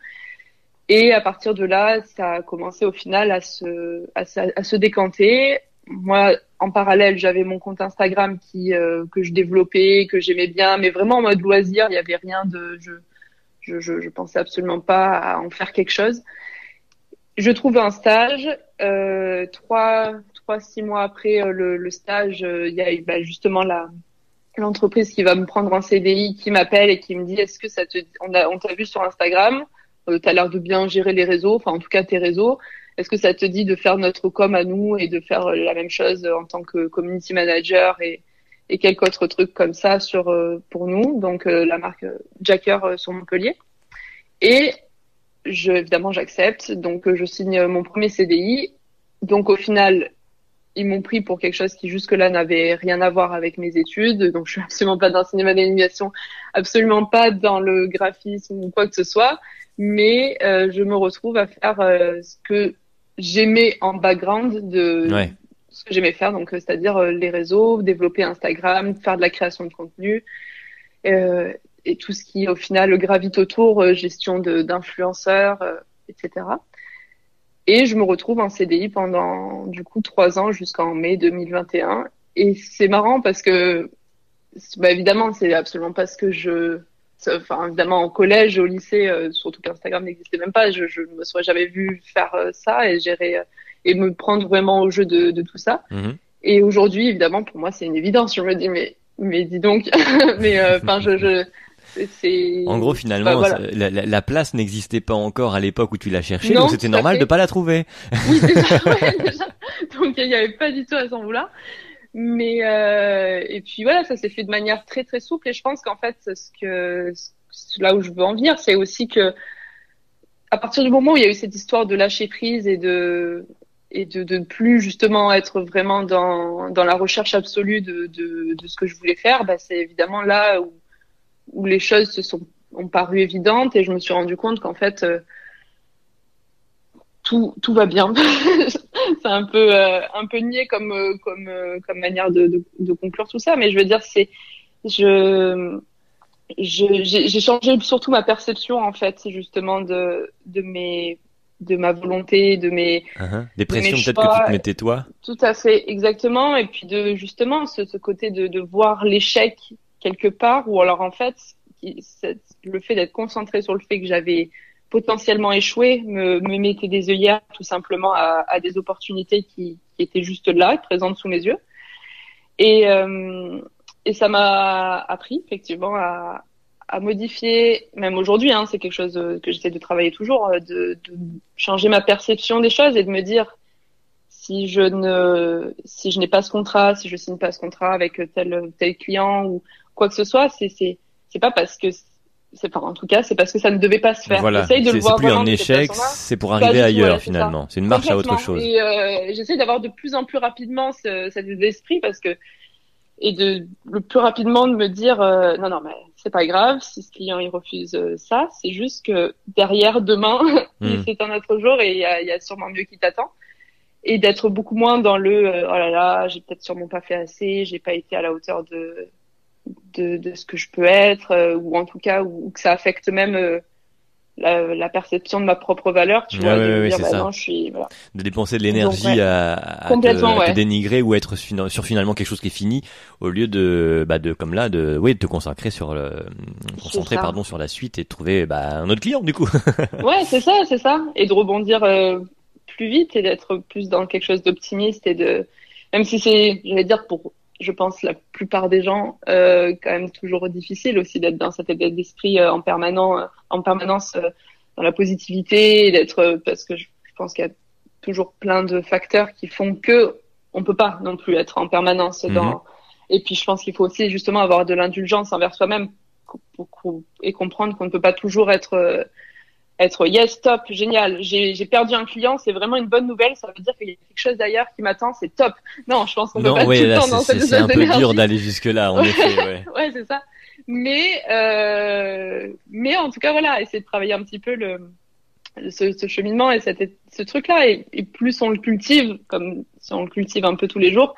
Et à partir de là, ça a commencé au final à se décanter. Moi, en parallèle, j'avais mon compte Instagram que je développais, que j'aimais bien, mais vraiment en mode loisir. Il y avait rien de, je pensais absolument pas à en faire quelque chose. Je trouve un stage. 6 mois après le stage, il y a justement l'entreprise qui va me prendre en CDI, qui m'appelle et qui me dit est-ce que on t'a vu sur Instagram, t'as l'air de bien gérer les réseaux, enfin en tout cas tes réseaux. Est-ce que ça te dit de faire notre com à nous et de faire la même chose en tant que community manager et quelques autres trucs comme ça pour nous, donc la marque Jacker sur Montpellier. Et évidemment j'accepte, donc je signe mon premier CDI. Donc au final, ils m'ont pris pour quelque chose qui jusque-là n'avait rien à voir avec mes études. Donc je suis absolument pas dans le cinéma d'animation, absolument pas dans le graphisme ou quoi que ce soit. Mais je me retrouve à faire ce que j'aimais en background ce que j'aimais faire, donc c'est-à-dire les réseaux, développer Instagram, faire de la création de contenu. et tout ce qui au final gravite autour, gestion d'influenceurs, etc. Et je me retrouve en CDI pendant du coup 3 ans jusqu'en mai 2021. Et c'est marrant parce que bah, évidemment c'est absolument pas ce que enfin évidemment en collège, au lycée, surtout qu'Instagram n'existait même pas, je me serais jamais vu faire ça et gérer et me prendre vraiment au jeu de tout ça. Mhm. Et aujourd'hui évidemment pour moi c'est une évidence. Je me dis mais dis donc, mais enfin c'est En gros, bah, finalement, voilà. la place n'existait pas encore à l'époque où tu l'as cherché, Non, donc c'était tout à normal fait. de pas la trouver. Oui, déjà, ouais, déjà. Donc il y avait pas du tout à s'en vouloir. Mais et puis voilà, ça s'est fait de manière très très souple. Et je pense qu'en fait, là où je veux en venir, c'est aussi que à partir du moment où il y a eu cette histoire de lâcher prise et de plus justement être vraiment dans la recherche absolue de ce que je voulais faire, bah c'est évidemment là où les choses ont paru évidentes et je me suis rendu compte qu'en fait tout va bien. C'est un peu niais comme manière de conclure tout ça, mais je veux dire je j'ai changé surtout ma perception en fait justement de ma volonté, Hein. Des de mes pressions peut-être que tu te choix. mettais toi. Tout à fait, exactement. Et puis de justement ce côté de voir l'échec quelque part, ou alors en fait le fait d'être concentré sur le fait que j'avais potentiellement échoué me mettait des œillères tout simplement à des opportunités qui étaient juste là, présentes sous mes yeux. Et, euh, et ça m'a appris effectivement à modifier, même aujourd'hui, hein, c'est quelque chose que j'essaie de travailler toujours, de changer ma perception des choses et de me dire si je n'ai pas ce contrat, si je signe pas ce contrat avec tel client ou quoi que ce soit, c'est pas parce que en tout cas, c'est parce que ça ne devait pas se faire. Voilà, J'essaye de le c'est voir plus vraiment un de cette échec, façon-là. c'est pour Pas arriver du tout, ailleurs voilà, c'est ça. finalement. C'est une marche à autre Complètement. chose. Et j'essaie d'avoir de plus en plus rapidement cet esprit parce que et de le plus rapidement de me dire non non mais c'est pas grave si ce client il refuse ça, c'est juste que derrière demain Hmm. c'est un autre jour et il y a sûrement mieux qui t'attend et d'être beaucoup moins dans le oh là là j'ai peut-être sûrement pas fait assez, j'ai pas été à la hauteur de ce que je peux être ou en tout cas ou que ça affecte même la perception de ma propre valeur, tu Ouais, vois, ouais, de me ouais, dire c'est bah ça. non je suis voilà. De dépenser de Donc l'énergie ouais, à complètement te ouais. dénigrer ou être sur finalement quelque chose qui est fini au lieu de comme là de te consacrer C'est ça. pardon sur la suite et de trouver un autre client du coup. Ouais, c'est ça. Et de rebondir plus vite et d'être plus dans quelque chose d'optimiste et même si c'est, j'allais dire pour, je pense la plupart des gens, quand même toujours difficile aussi d'être dans cet état d'esprit en permanence dans la positivité et d'être, parce que je pense qu'il y a toujours plein de facteurs qui font que on peut pas non plus être en permanence Mhm. et puis je pense qu'il faut aussi justement avoir de l'indulgence envers soi-même et comprendre qu'on ne peut pas toujours être yes, top, génial, j'ai perdu un client, c'est vraiment une bonne nouvelle, ça veut dire qu'il y a quelque chose d'ailleurs qui m'attend, c'est top. Non, je pense qu'on peut pas Non, être tout ouais, le là temps dans cette c'est espèce un peu dur d'énergie. d'aller jusque là en effet, ouais. Ouais, c'est ça. Mais en tout cas, voilà, essayer de travailler un petit peu ce cheminement et ce truc-là. Et plus on le cultive, comme si on le cultive un peu tous les jours,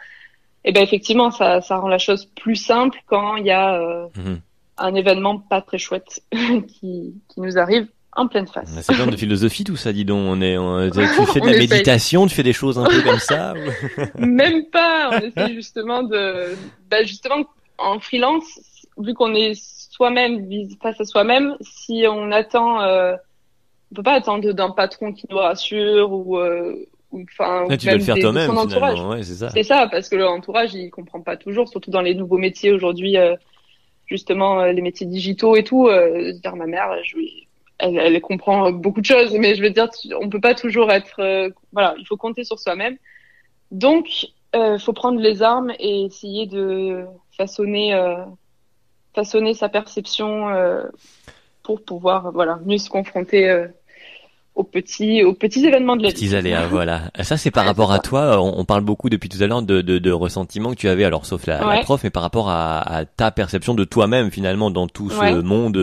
et ben effectivement, ça rend la chose plus simple quand il y a Mhm. un événement pas très chouette qui nous arrive en pleine face. C'est plein de philosophie tout ça, dis donc. Tu fais de On la essaye. méditation, tu fais des choses un peu comme ça. Même pas, on essaye justement justement, en freelance, vu qu'on est soi-même, face à soi-même, si on attend, on peut pas attendre d'un patron qui nous rassure ou Là, tu dois le même faire de son toi-même entourage. finalement, ouais, c'est ça. C'est ça, parce que l'entourage, il comprend pas toujours, surtout dans les nouveaux métiers aujourd'hui, justement, les métiers digitaux et tout, se dire ma mère, elle comprend beaucoup de choses, mais je veux dire, on peut pas toujours être, voilà, il faut compter sur soi-même. Donc, faut prendre les armes et essayer de façonner sa perception pour pouvoir, voilà, mieux se confronter aux petits événements de la vie. Petits aléas, voilà. Ça, c'est par Ouais, c'est rapport à ça. toi. On parle beaucoup depuis tout à l'heure de ressentiment que tu avais, alors sauf la Ouais, prof, mais par rapport à ta perception de toi-même finalement dans tout ce ouais, monde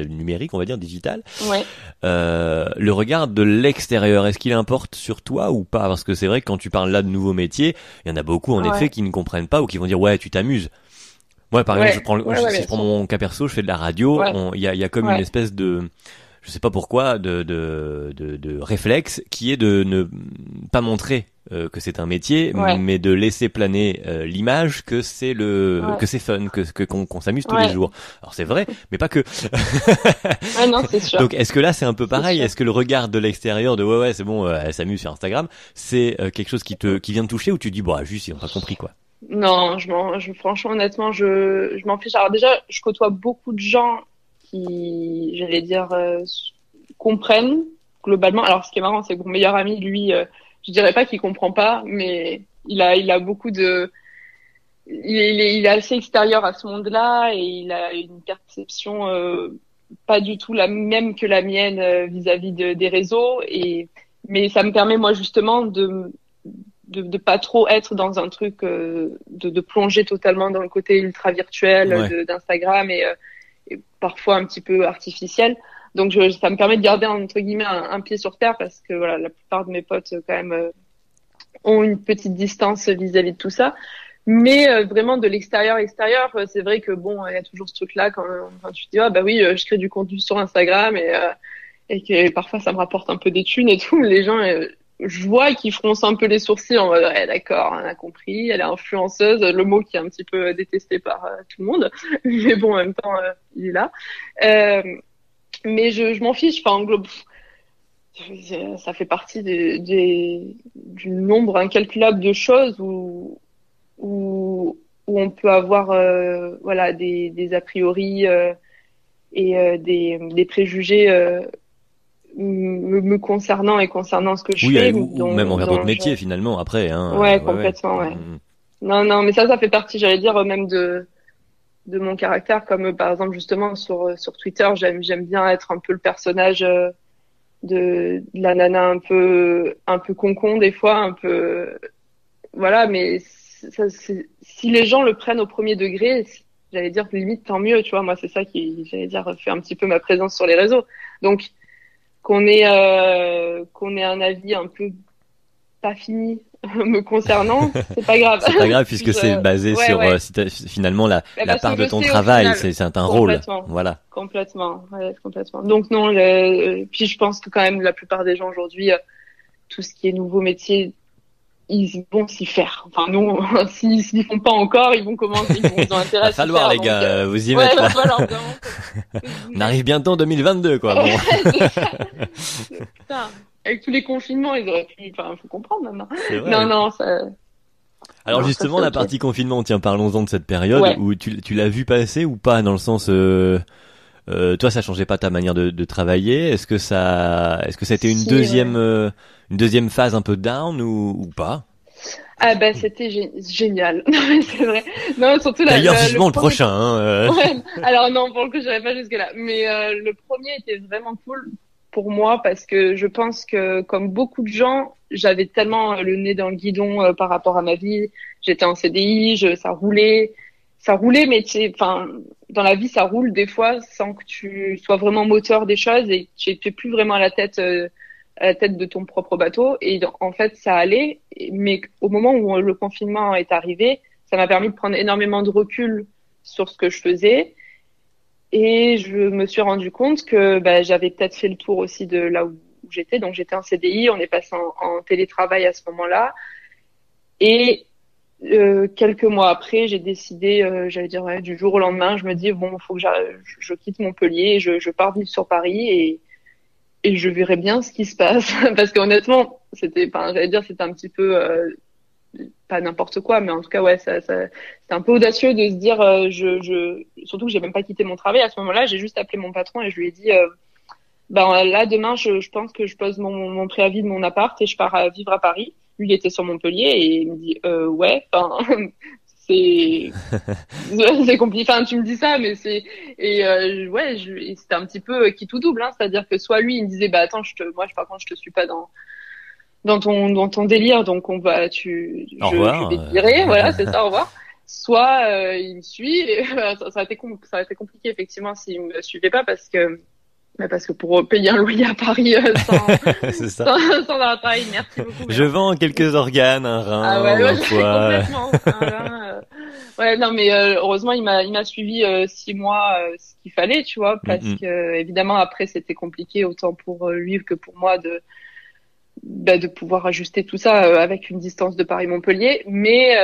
numérique, on va dire digital. ouais, Le regard de l'extérieur, est-ce qu'il importe sur toi ou pas? Parce que c'est vrai que quand tu parles là de nouveaux métiers, il y en a beaucoup en effet ouais. qui ne comprennent pas ou qui vont dire ouais, tu t'amuses. Moi, par exemple, si je bien prends sûr. mon cas perso, je fais de la radio. Ouais, Il y a comme une ouais, espèce de, je sais pas pourquoi, de réflexe qui est de ne pas montrer que c'est un métier, ouais, mais de laisser planer l'image que ouais, que c'est fun, qu'on s'amuse tous les ouais. jours. Alors c'est vrai, mais pas que. Ouais, non, c'est sûr, Donc est-ce que là c'est un peu c'est pareil? sûr. Est-ce que le regard de l'extérieur de ouais c'est bon, elle s'amuse sur Instagram, c'est quelque chose qui vient te toucher ou tu dis bah juste ils ont pas compris quoi. Non, franchement, honnêtement, je m'en fiche. Alors déjà, je côtoie beaucoup de gens qui, j'allais dire, comprennent globalement. Alors, ce qui est marrant, c'est que mon meilleur ami, lui, je dirais pas qu'il comprend pas, mais il a beaucoup de, il est assez extérieur à ce monde-là et il a une perception pas du tout la même que la mienne vis-à-vis des réseaux. Mais ça me permet moi justement de pas trop être dans un truc de plonger totalement dans le côté ultra virtuel Ouais. d'Instagram et parfois un petit peu artificiel. Donc ça me permet de garder entre guillemets un pied sur terre parce que voilà, la plupart de mes potes quand même ont une petite distance vis-à-vis de tout ça. Mais vraiment de extérieur, c'est vrai que bon, il y a toujours ce truc-là quand tu te dis ah bah oui, je crée du contenu sur Instagram et que parfois ça me rapporte un peu des thunes et tout. Les gens, je vois qu'ils froncent un peu les sourcils en mode ouais, d'accord, on a compris, elle est influenceuse, le mot qui est un petit peu détesté par tout le monde, mais bon en même temps il est là. Euh, mais je m'en fiche, enfin en gros, ça fait partie du nombre incalculable de choses où on peut avoir voilà des a priori des préjugés me concernant et concernant ce que je Oui, fais ou même envers d'autres dont métiers finalement après, hein. ouais Ouais, ouais. complètement ouais non mais ça fait partie j'allais dire même de mon caractère comme par exemple justement sur Twitter j'aime bien être un peu le personnage de la nana un peu concon des fois un peu voilà, mais si les gens le prennent au premier degré, j'allais dire limite tant mieux, tu vois. Moi, c'est ça qui, j'allais dire, fait un petit peu ma présence sur les réseaux. Donc, qu'on ait un avis un peu pas fini me concernant, c'est pas grave. C'est pas grave puisque c'est basé Ouais, sur ouais. finalement Bah, la parce que part de je ton sais au travail, final, c'est un rôle. complètement, Voilà. complètement, ouais, complètement. Donc non, puis je pense que quand même la plupart des gens aujourd'hui, tout ce qui est nouveau métier ils vont s'y faire. Enfin, non, s'ils font pas encore, ils vont commencer, ils ont intérêt Va à s'y falloir faire. les Donc, gars, vous y ouais, mettre va là. falloir vraiment que vous On arrive bientôt en 2022 quoi. Bon. Ouais, c'est ça. Putain, avec tous les confinements, ils auraient pu, enfin, faut comprendre maintenant. C'est Non, vrai. non, ça, Alors non, ça justement c'est la ok. partie confinement, tiens parlons-en de cette période Ouais. où tu l'as vu passer ou pas dans le sens toi ça changeait pas ta manière de travailler, est-ce que ça a été Si, ouais. une deuxième phase un peu down ou pas? Ah ben c'était génial. Non mais c'est vrai. Non surtout D'ailleurs le vivement le premier. prochain hein. Ouais. Alors non pour le coup j'avais pas jusque là. Mais le premier était vraiment cool pour moi parce que je pense que comme beaucoup de gens j'avais tellement le nez dans le guidon par rapport à ma vie. J'étais en CDI, ça roulait mais tu sais enfin dans la vie ça roule des fois sans que tu sois vraiment moteur des choses et tu n'es plus vraiment à la tête de ton propre bateau. Et en fait, ça allait. Mais au moment où le confinement est arrivé, ça m'a permis de prendre énormément de recul sur ce que je faisais. Et je me suis rendu compte que bah, j'avais peut-être fait le tour aussi de là où j'étais. Donc j'étais en CDI, on est passé en télétravail à ce moment-là. Et quelques mois après, j'ai décidé, j'allais dire ouais, du jour au lendemain, je me dis bon, faut que je quitte Montpellier, je pars vivre sur Paris et je verrai bien ce qui se passe parce qu'honnêtement c'était enfin j'allais dire c'était un petit peu pas n'importe quoi mais en tout cas ouais c'était un peu audacieux de se dire surtout que j'ai même pas quitté mon travail à ce moment-là j'ai juste appelé mon patron et je lui ai dit ben là demain je pense que je pose mon préavis de mon appart et je pars vivre à Paris lui il était sur Montpellier et il me dit ouais enfin c'est c'est compliqué. Enfin, tu me dis ça, mais c'est ouais, et c'était un petit peu qui tout double, hein. C'est-à-dire que soit lui, il me disait, bah attends, moi, par contre, je te suis pas dans ton délire, donc Au je revoir. vais te virer, voilà, c'est ça, au revoir. Soit il me suit, et, ça a été ça a été compliqué effectivement s'il me suivait pas parce que pour payer un loyer à Paris C'est ça. sans un appareil, merci beaucoup, mais Je non. vends quelques organes, un Ah rein ouais, ou ouais, un foie. complètement. Ouais, non, mais heureusement, il m'a suivi 6 mois, ce qu'il fallait, tu vois, parce que évidemment après c'était compliqué autant pour lui que pour moi de pouvoir ajuster tout ça avec une distance de Paris-Montpellier. Mais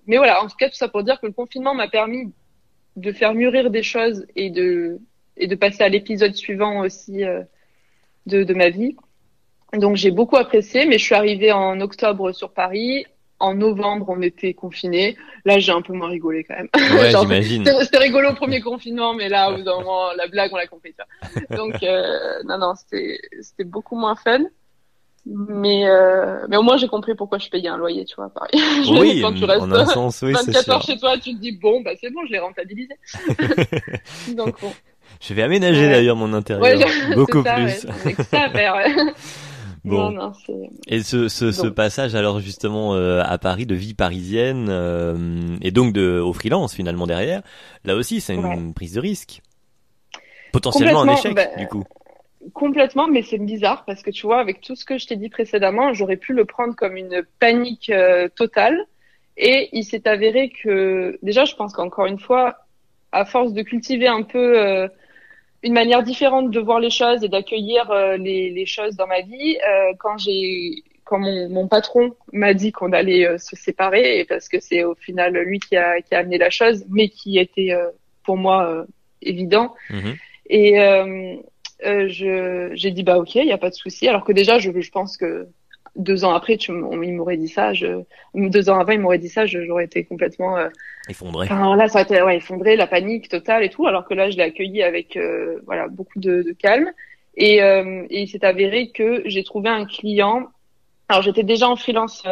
voilà, en tout cas tout ça pour dire que le confinement m'a permis de faire mûrir des choses et de passer à l'épisode suivant aussi de ma vie. Donc j'ai beaucoup apprécié, mais je suis arrivée en octobre sur Paris. En novembre, on était confinés. Là, j'ai un peu moins rigolé quand même. Ouais, Genre, j'imagine. c'était rigolo au premier confinement, mais là, au bout d'un moment, la blague, on l'a compris. Tu vois. Donc, non, c'était beaucoup moins fun. Mais au moins, j'ai compris pourquoi je payais un loyer, tu vois, à Paris. Oui, Quand tu restes en un sens, oui, c'est 24 heures sûr. chez toi, tu te dis, bon, bah, c'est bon, je l'ai rentabilisé. Donc, bon. Je vais aménager Ouais, d'ailleurs mon ouais, intérieur c'est beaucoup ça, ouais. plus. On a que ça à faire, ouais. Non, Bon. non, c'est, Et ce donc, passage alors justement à Paris, de vie parisienne et donc au freelance finalement derrière, là aussi c'est ouais. une prise de risque. Potentiellement un Complètement, échec du coup. complètement, mais c'est bizarre parce que tu vois, avec tout ce que je t'ai dit précédemment, j'aurais pu le prendre comme une panique totale. Et il s'est avéré que, déjà, je pense qu'encore une fois, à force de cultiver un peu une manière différente de voir les choses et d'accueillir les choses dans ma vie, quand mon patron m'a dit qu'on allait se séparer, et parce que c'est au final lui qui a amené la chose, mais qui était pour moi évident. Mhm. Et j'ai dit bah ok, il y a pas de souci. Alors que déjà, je pense que 2 ans après, il m'aurait dit ça. 2 ans avant, il m'aurait dit ça, j'aurais été complètement. Effondré. Enfin là, ça aurait été ouais, effondré, la panique totale et tout. Alors que là, je l'ai accueilli avec voilà beaucoup de calme. Et il s'est avéré que j'ai trouvé un client. Alors j'étais déjà en freelance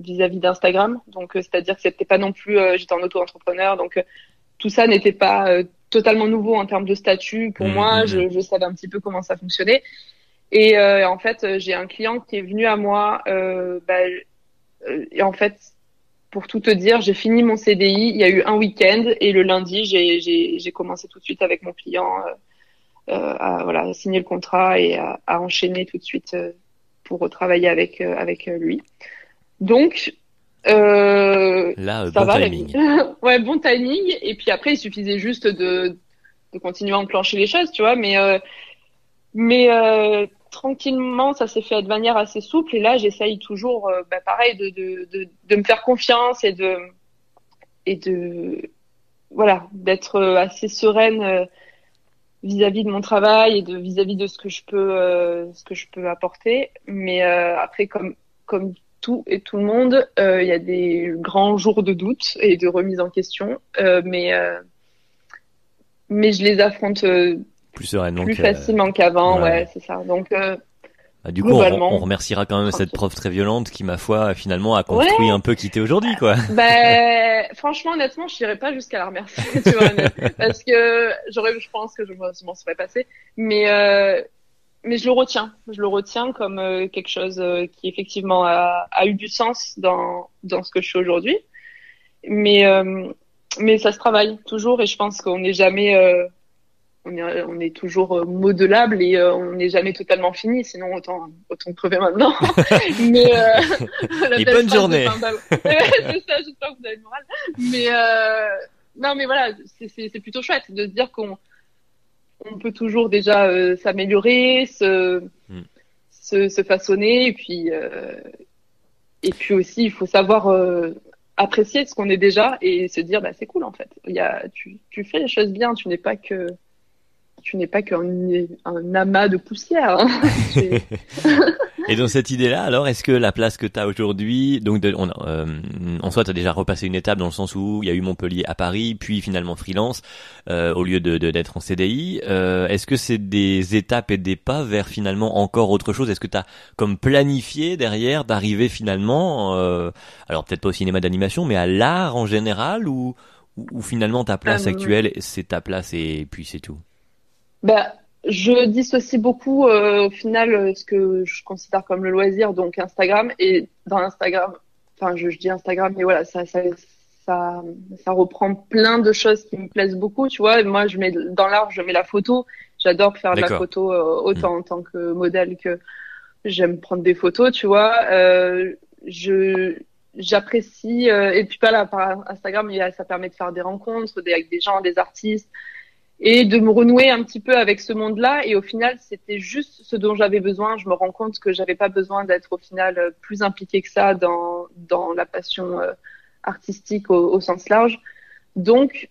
vis-à-vis d'Instagram, donc c'est-à-dire que c'était pas non plus, j'étais en auto-entrepreneur, donc tout ça n'était pas totalement nouveau en termes de statut pour Mhm, moi. mhm. Je savais un petit peu comment ça fonctionnait. Et en fait, j'ai un client qui est venu à moi. Et en fait, pour tout te dire, j'ai fini mon CDI. Il y a eu un week-end et le lundi, j'ai commencé tout de suite avec mon client à voilà signer le contrat et à enchaîner tout de suite pour travailler avec lui. Donc Là, ça bon va la vie. timing. Ouais, bon timing. Et puis après, il suffisait juste de continuer à enclencher les choses, tu vois. Mais tranquillement, ça s'est fait de manière assez souple. Et là, j'essaye toujours, pareil, de me faire confiance et de voilà, d'être assez sereine vis-à-vis de mon travail et vis-à-vis de ce que je peux apporter. Mais après, comme tout et tout le monde, il y a des grands jours de doute et de remise en question. Mais je les affronte Plus sereinement plus que. facilement qu'avant, Ouais. ouais, c'est ça. Donc Bah, du coup, on globalement, remerciera quand même cette tranquille. prof très violente qui, ma foi, finalement a construit Ouais, un peu qui t'es aujourd'hui, quoi. franchement, honnêtement, je n'irais pas jusqu'à la remercier, tu vois, parce que je pense que je m'en serais passé, mais je le retiens comme quelque chose qui effectivement a eu du sens dans ce que je fais aujourd'hui, mais mais ça se travaille toujours et je pense qu'on n'est jamais on est toujours modelable et on n'est jamais totalement fini, sinon autant crever maintenant. Mais la Et belle bonne phrase de journée. fin d'année. C'est ça, j'espère que vous avez le moral. Mais non, mais voilà, c'est plutôt chouette de se dire qu'on peut toujours déjà s'améliorer, Hmm. se façonner et puis aussi il faut savoir apprécier ce qu'on est déjà et se dire bah c'est cool en fait. Tu fais les choses bien, tu n'es pas qu'un amas de poussière. Hein. Et dans cette idée-là, alors, est-ce que la place que tu as aujourd'hui, donc en soi, tu as déjà repassé une étape dans le sens où il y a eu Montpellier à Paris, puis finalement freelance, au lieu d'être en CDI. Est-ce que c'est des étapes et des pas vers finalement encore autre chose? Est-ce que tu as comme planifié derrière d'arriver finalement, alors peut-être pas au cinéma d'animation, mais à l'art en général, ou finalement ta place Euh, actuelle, c'est ta place et puis c'est tout? Bah, je dissocie beaucoup au final ce que je considère comme le loisir, donc Instagram. Et dans Instagram, enfin je dis Instagram, mais voilà, ça, ça reprend plein de choses qui me plaisent beaucoup, tu vois. Et moi, dans l'art, je mets la photo. J'adore faire de la D'accord. photo Hmm. autant en tant que modèle que j'aime prendre des photos, tu vois. Je j'apprécie et puis là par Instagram ça permet de faire des rencontres avec des gens, des artistes et de me renouer un petit peu avec ce monde-là. Et au final, c'était juste ce dont j'avais besoin. Je me rends compte que j'avais pas besoin d'être au final plus impliquée que ça dans la passion artistique au sens large. Donc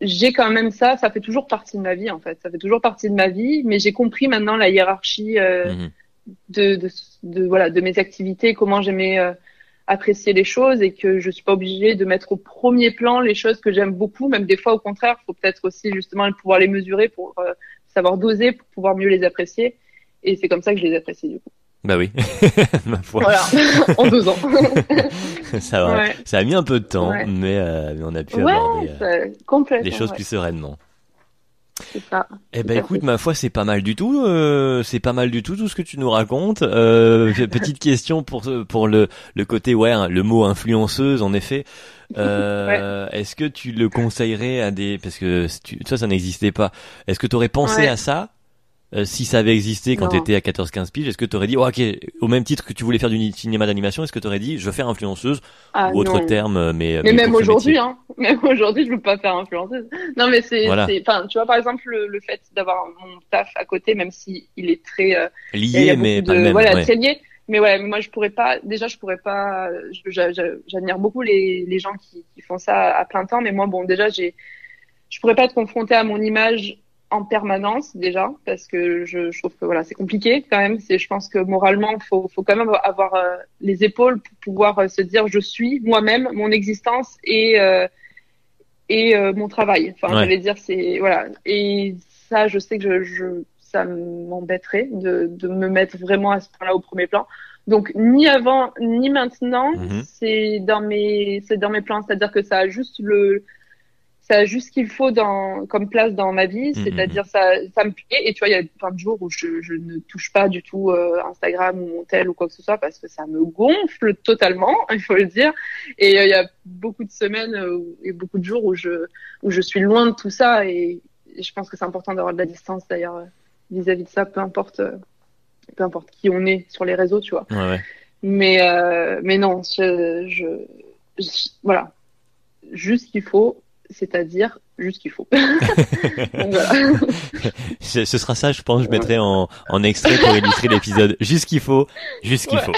j'ai quand même ça fait toujours partie de ma vie en fait. Ça fait toujours partie de ma vie, mais j'ai compris maintenant la hiérarchie de mes activités, comment j'aimais apprécier les choses et que je suis pas obligée de mettre au premier plan les choses que j'aime beaucoup, même des fois au contraire, faut peut-être aussi justement pouvoir les mesurer pour savoir doser pour pouvoir mieux les apprécier et c'est comme ça que je les apprécie du coup. Bah oui, ma foi. Voilà, en 2 ans. Ça a mis un peu de temps, mais on a pu aborder les choses plus sereinement. C'est ça. Eh ben écoute, ma foi, c'est pas mal du tout. C'est pas mal du tout ce que tu nous racontes. Petite question pour le côté le mot influenceuse en effet. Est-ce que tu le conseillerais à des parce que ça n'existait pas. Est-ce que tu aurais pensé à ça? Si ça avait existé quand tu étais à 14-15 piges, est-ce que tu aurais dit ok, au même titre que tu voulais faire du cinéma d'animation, est-ce que tu aurais dit je veux faire influenceuse ou autre terme mais même aujourd'hui même aujourd'hui je veux pas faire influenceuse. Non mais c'est enfin tu vois par exemple le fait d'avoir mon taf à côté même si il est très lié mais pas le même. Très lié. Mais moi je pourrais pas j'admire beaucoup les gens qui font ça à plein temps mais moi déjà je pourrais pas être confrontée à mon image en permanence déjà parce que je trouve que c'est compliqué quand même. Je pense que moralement faut quand même avoir les épaules pour pouvoir se dire je suis moi-même, mon existence et mon travail. Enfin j'allais dire et ça je sais que ça m'embêterait de me mettre vraiment à ce point-là au premier plan. Donc ni avant ni maintenant c'est dans mes plans, c'est-à-dire que ça a juste ce qu'il faut comme place dans ma vie, c'est-à-dire ça me plaît. Et tu vois, il y a plein de jours où je ne touche pas du tout Instagram ou mon tel ou quoi que ce soit parce que ça me gonfle totalement, il faut le dire. Et il y a beaucoup de semaines et beaucoup de jours où je suis loin de tout ça et je pense que c'est important d'avoir de la distance d'ailleurs vis-à-vis de ça, peu importe qui on est sur les réseaux, tu vois. Mais non, voilà, juste ce qu'il faut. C'est-à-dire juste ce qu'il faut. Donc, voilà. Ce sera ça, je pense. Je mettrai en extrait pour illustrer l'épisode. Juste ce qu'il faut, juste ce qu'il faut.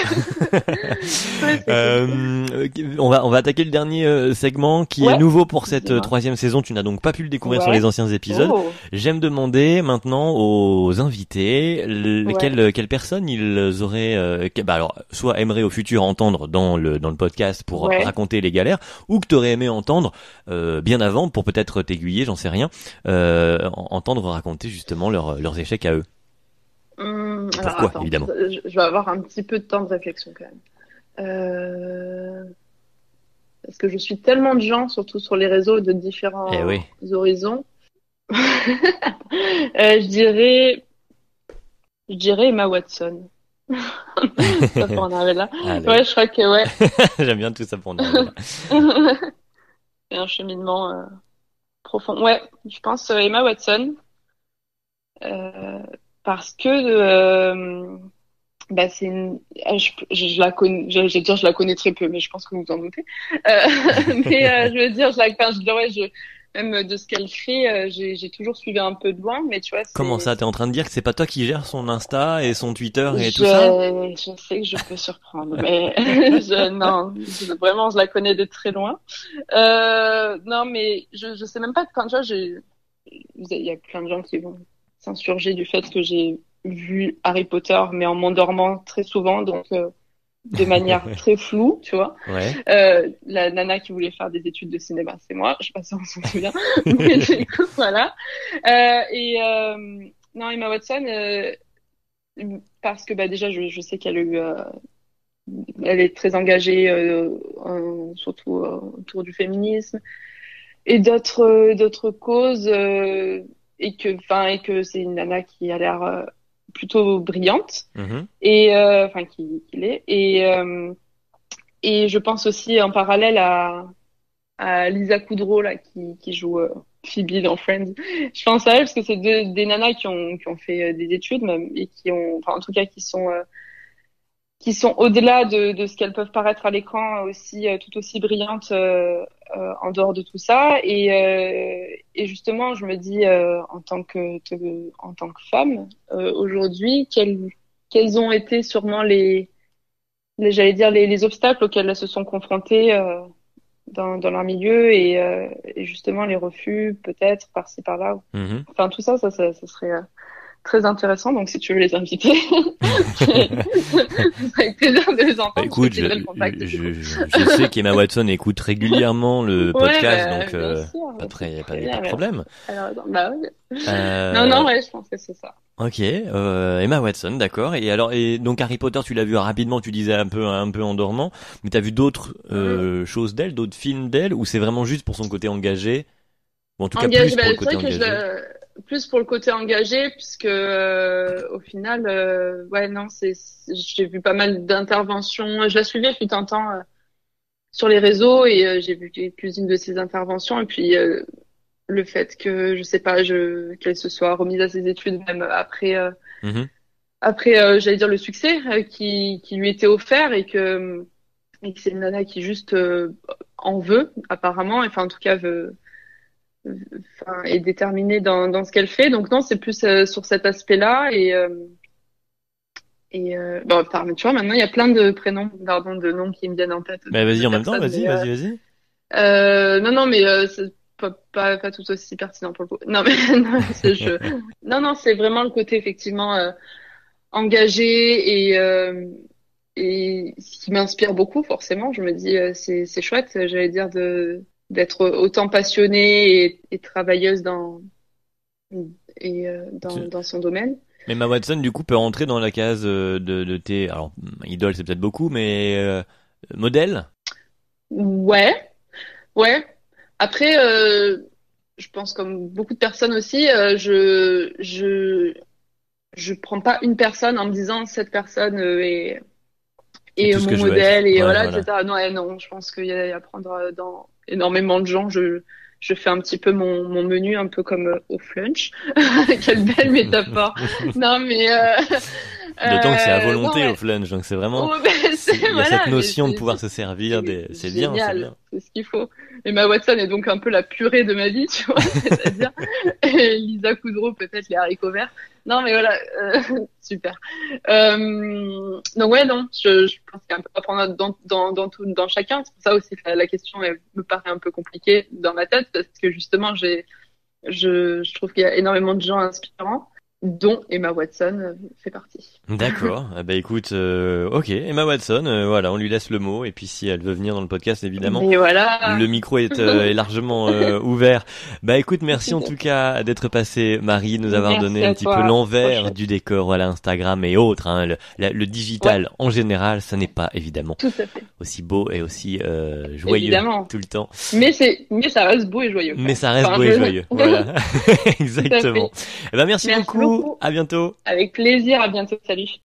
On va attaquer le dernier segment qui est nouveau pour cette 3e saison. Tu n'as donc pas pu le découvrir sur les anciens épisodes. J'aime demander maintenant aux invités quelles personnes ils auraient, alors soit aimeraient au futur entendre dans le podcast pour raconter les galères, ou que t'aurais aimé entendre bien avant pour peut-être t'aiguiller, j'en sais rien, entendre raconter justement leurs échecs à eux. Pourquoi, évidemment. Je vais avoir un petit peu de temps de réflexion quand même. Parce que je suis tellement de gens, surtout sur les réseaux de différents horizons. Je dirais Emma Watson. Ça pour en arriver là. Allez. Je crois que J'aime bien tout ça pour en arriver là. C'est un cheminement profond. Je pense Emma Watson parce que c'est je la connais. J'allais dire je la connais très peu, mais je pense que vous en doutez. Mais je veux dire même de ce qu'elle fait, j'ai toujours suivi un peu de loin, mais tu vois. Comment ça, t'es en train de dire que c'est pas toi qui gères son Insta et son Twitter et tout ça? Je sais que je peux surprendre, mais vraiment, je la connais de très loin. Non, mais je sais même pas quand tu vois, il y a plein de gens qui vont s'insurger du fait que j'ai vu Harry Potter, mais en m'endormant très souvent, donc de manière très floue, tu vois. La nana qui voulait faire des études de cinéma, c'est moi. Je sais pas si on s'en souvient. Mais du coup, voilà. Non, Emma Watson, parce que déjà, je sais qu'elle a eu, elle est très engagée, surtout autour du féminisme et d'autres causes, et que c'est une nana qui a l'air plutôt brillante et qu'il est et je pense aussi en parallèle à Lisa Kudrow là qui joue Phoebe dans Friends. Je pense à elle parce que c'est des nanas qui ont fait des études même et qui ont en tout cas qui sont qui sont au-delà de ce qu'elles peuvent paraître à l'écran, aussi tout aussi brillantes en dehors de tout ça. Et justement, je me dis en tant que femme aujourd'hui, quels ont été sûrement j'allais dire les obstacles auxquels elles se sont confrontées dans leur milieu et justement les refus peut-être par-ci par-là. Mhm. Enfin tout ça serait très intéressant, donc si tu veux les inviter, avec plaisir de les entendre. Bah, écoute, je sais qu'Emma Watson écoute régulièrement le podcast, ouais, donc pas de problème. Alors, bah oui. Non, ouais, je pense que c'est ça. Ok, Emma Watson, d'accord. Et alors, et donc Harry Potter, tu l'as vu rapidement, tu disais un peu en dormant, mais t'as vu d'autres choses d'elle, d'autres films d'elle, ou c'est vraiment juste pour son côté engagé? Bon, en tout cas, plus pour le côté engagé. Plus pour le côté engagé, puisque au final, ouais, non, j'ai vu pas mal d'interventions. Je la suivais fut un temps sur les réseaux et j'ai vu quelques-unes de ses interventions. Et puis le fait que, je sais pas, qu'elle se soit remise à ses études même après, j'allais dire le succès qui lui était offert et que c'est une nana qui juste en veut apparemment, enfin en tout cas est déterminée dans ce qu'elle fait. Donc non, c'est plus sur cet aspect-là bon, tu vois, maintenant il y a plein de prénoms, pardon, de noms qui me viennent en tête. Bah vas-y en même temps, vas-y. Non, mais c'est pas tout aussi pertinent pour le coup. Non, mais non, c'est vraiment le côté effectivement engagé et ce qui m'inspire beaucoup forcément. Je me dis c'est chouette, j'allais dire d'être autant passionnée et travailleuse dans son domaine. Mais Emma Watson, du coup, peut rentrer dans la case de tes... Alors, idole, c'est peut-être beaucoup, mais modèle? Ouais. Après, je pense comme beaucoup de personnes aussi, je prends pas une personne en me disant cette personne est mon modèle et voilà, etc. Non, non, je pense qu'il y a à prendre dans énormément de gens. Je fais un petit peu mon menu un peu comme au flunch. Quelle belle métaphore. Non, mais d'autant que c'est à volonté au flunch, donc c'est vraiment il y a cette notion de pouvoir se servir c'est bien, c'est ce qu'il faut. Emma Watson est donc un peu la purée de ma vie, tu vois, c'est-à-dire Lisa Kudrow, peut-être les haricots verts. Non, mais voilà, super. Donc ouais, non, je pense qu'il y a un peu à prendre dans chacun. C'est pour ça aussi la question elle me paraît un peu compliquée dans ma tête parce que justement je trouve qu'il y a énormément de gens inspirants, dont Emma Watson fait partie. D'accord. Bah écoute, ok, Emma Watson, voilà, on lui laisse le mot et puis si elle veut venir dans le podcast, évidemment, et voilà. le micro est largement ouvert. Bah écoute, merci en tout cas d'être passé, Marie, nous avoir donné un petit peu l'envers du décor, voilà, Instagram et autres. Hein, le digital en général, ça n'est pas évidemment tout à fait aussi beau et aussi joyeux évidemment. Tout le temps. Mais ça reste beau et joyeux. Mais ça reste beau et joyeux. Voilà, exactement. Bah merci beaucoup. À bientôt. Avec plaisir. À bientôt. Salut.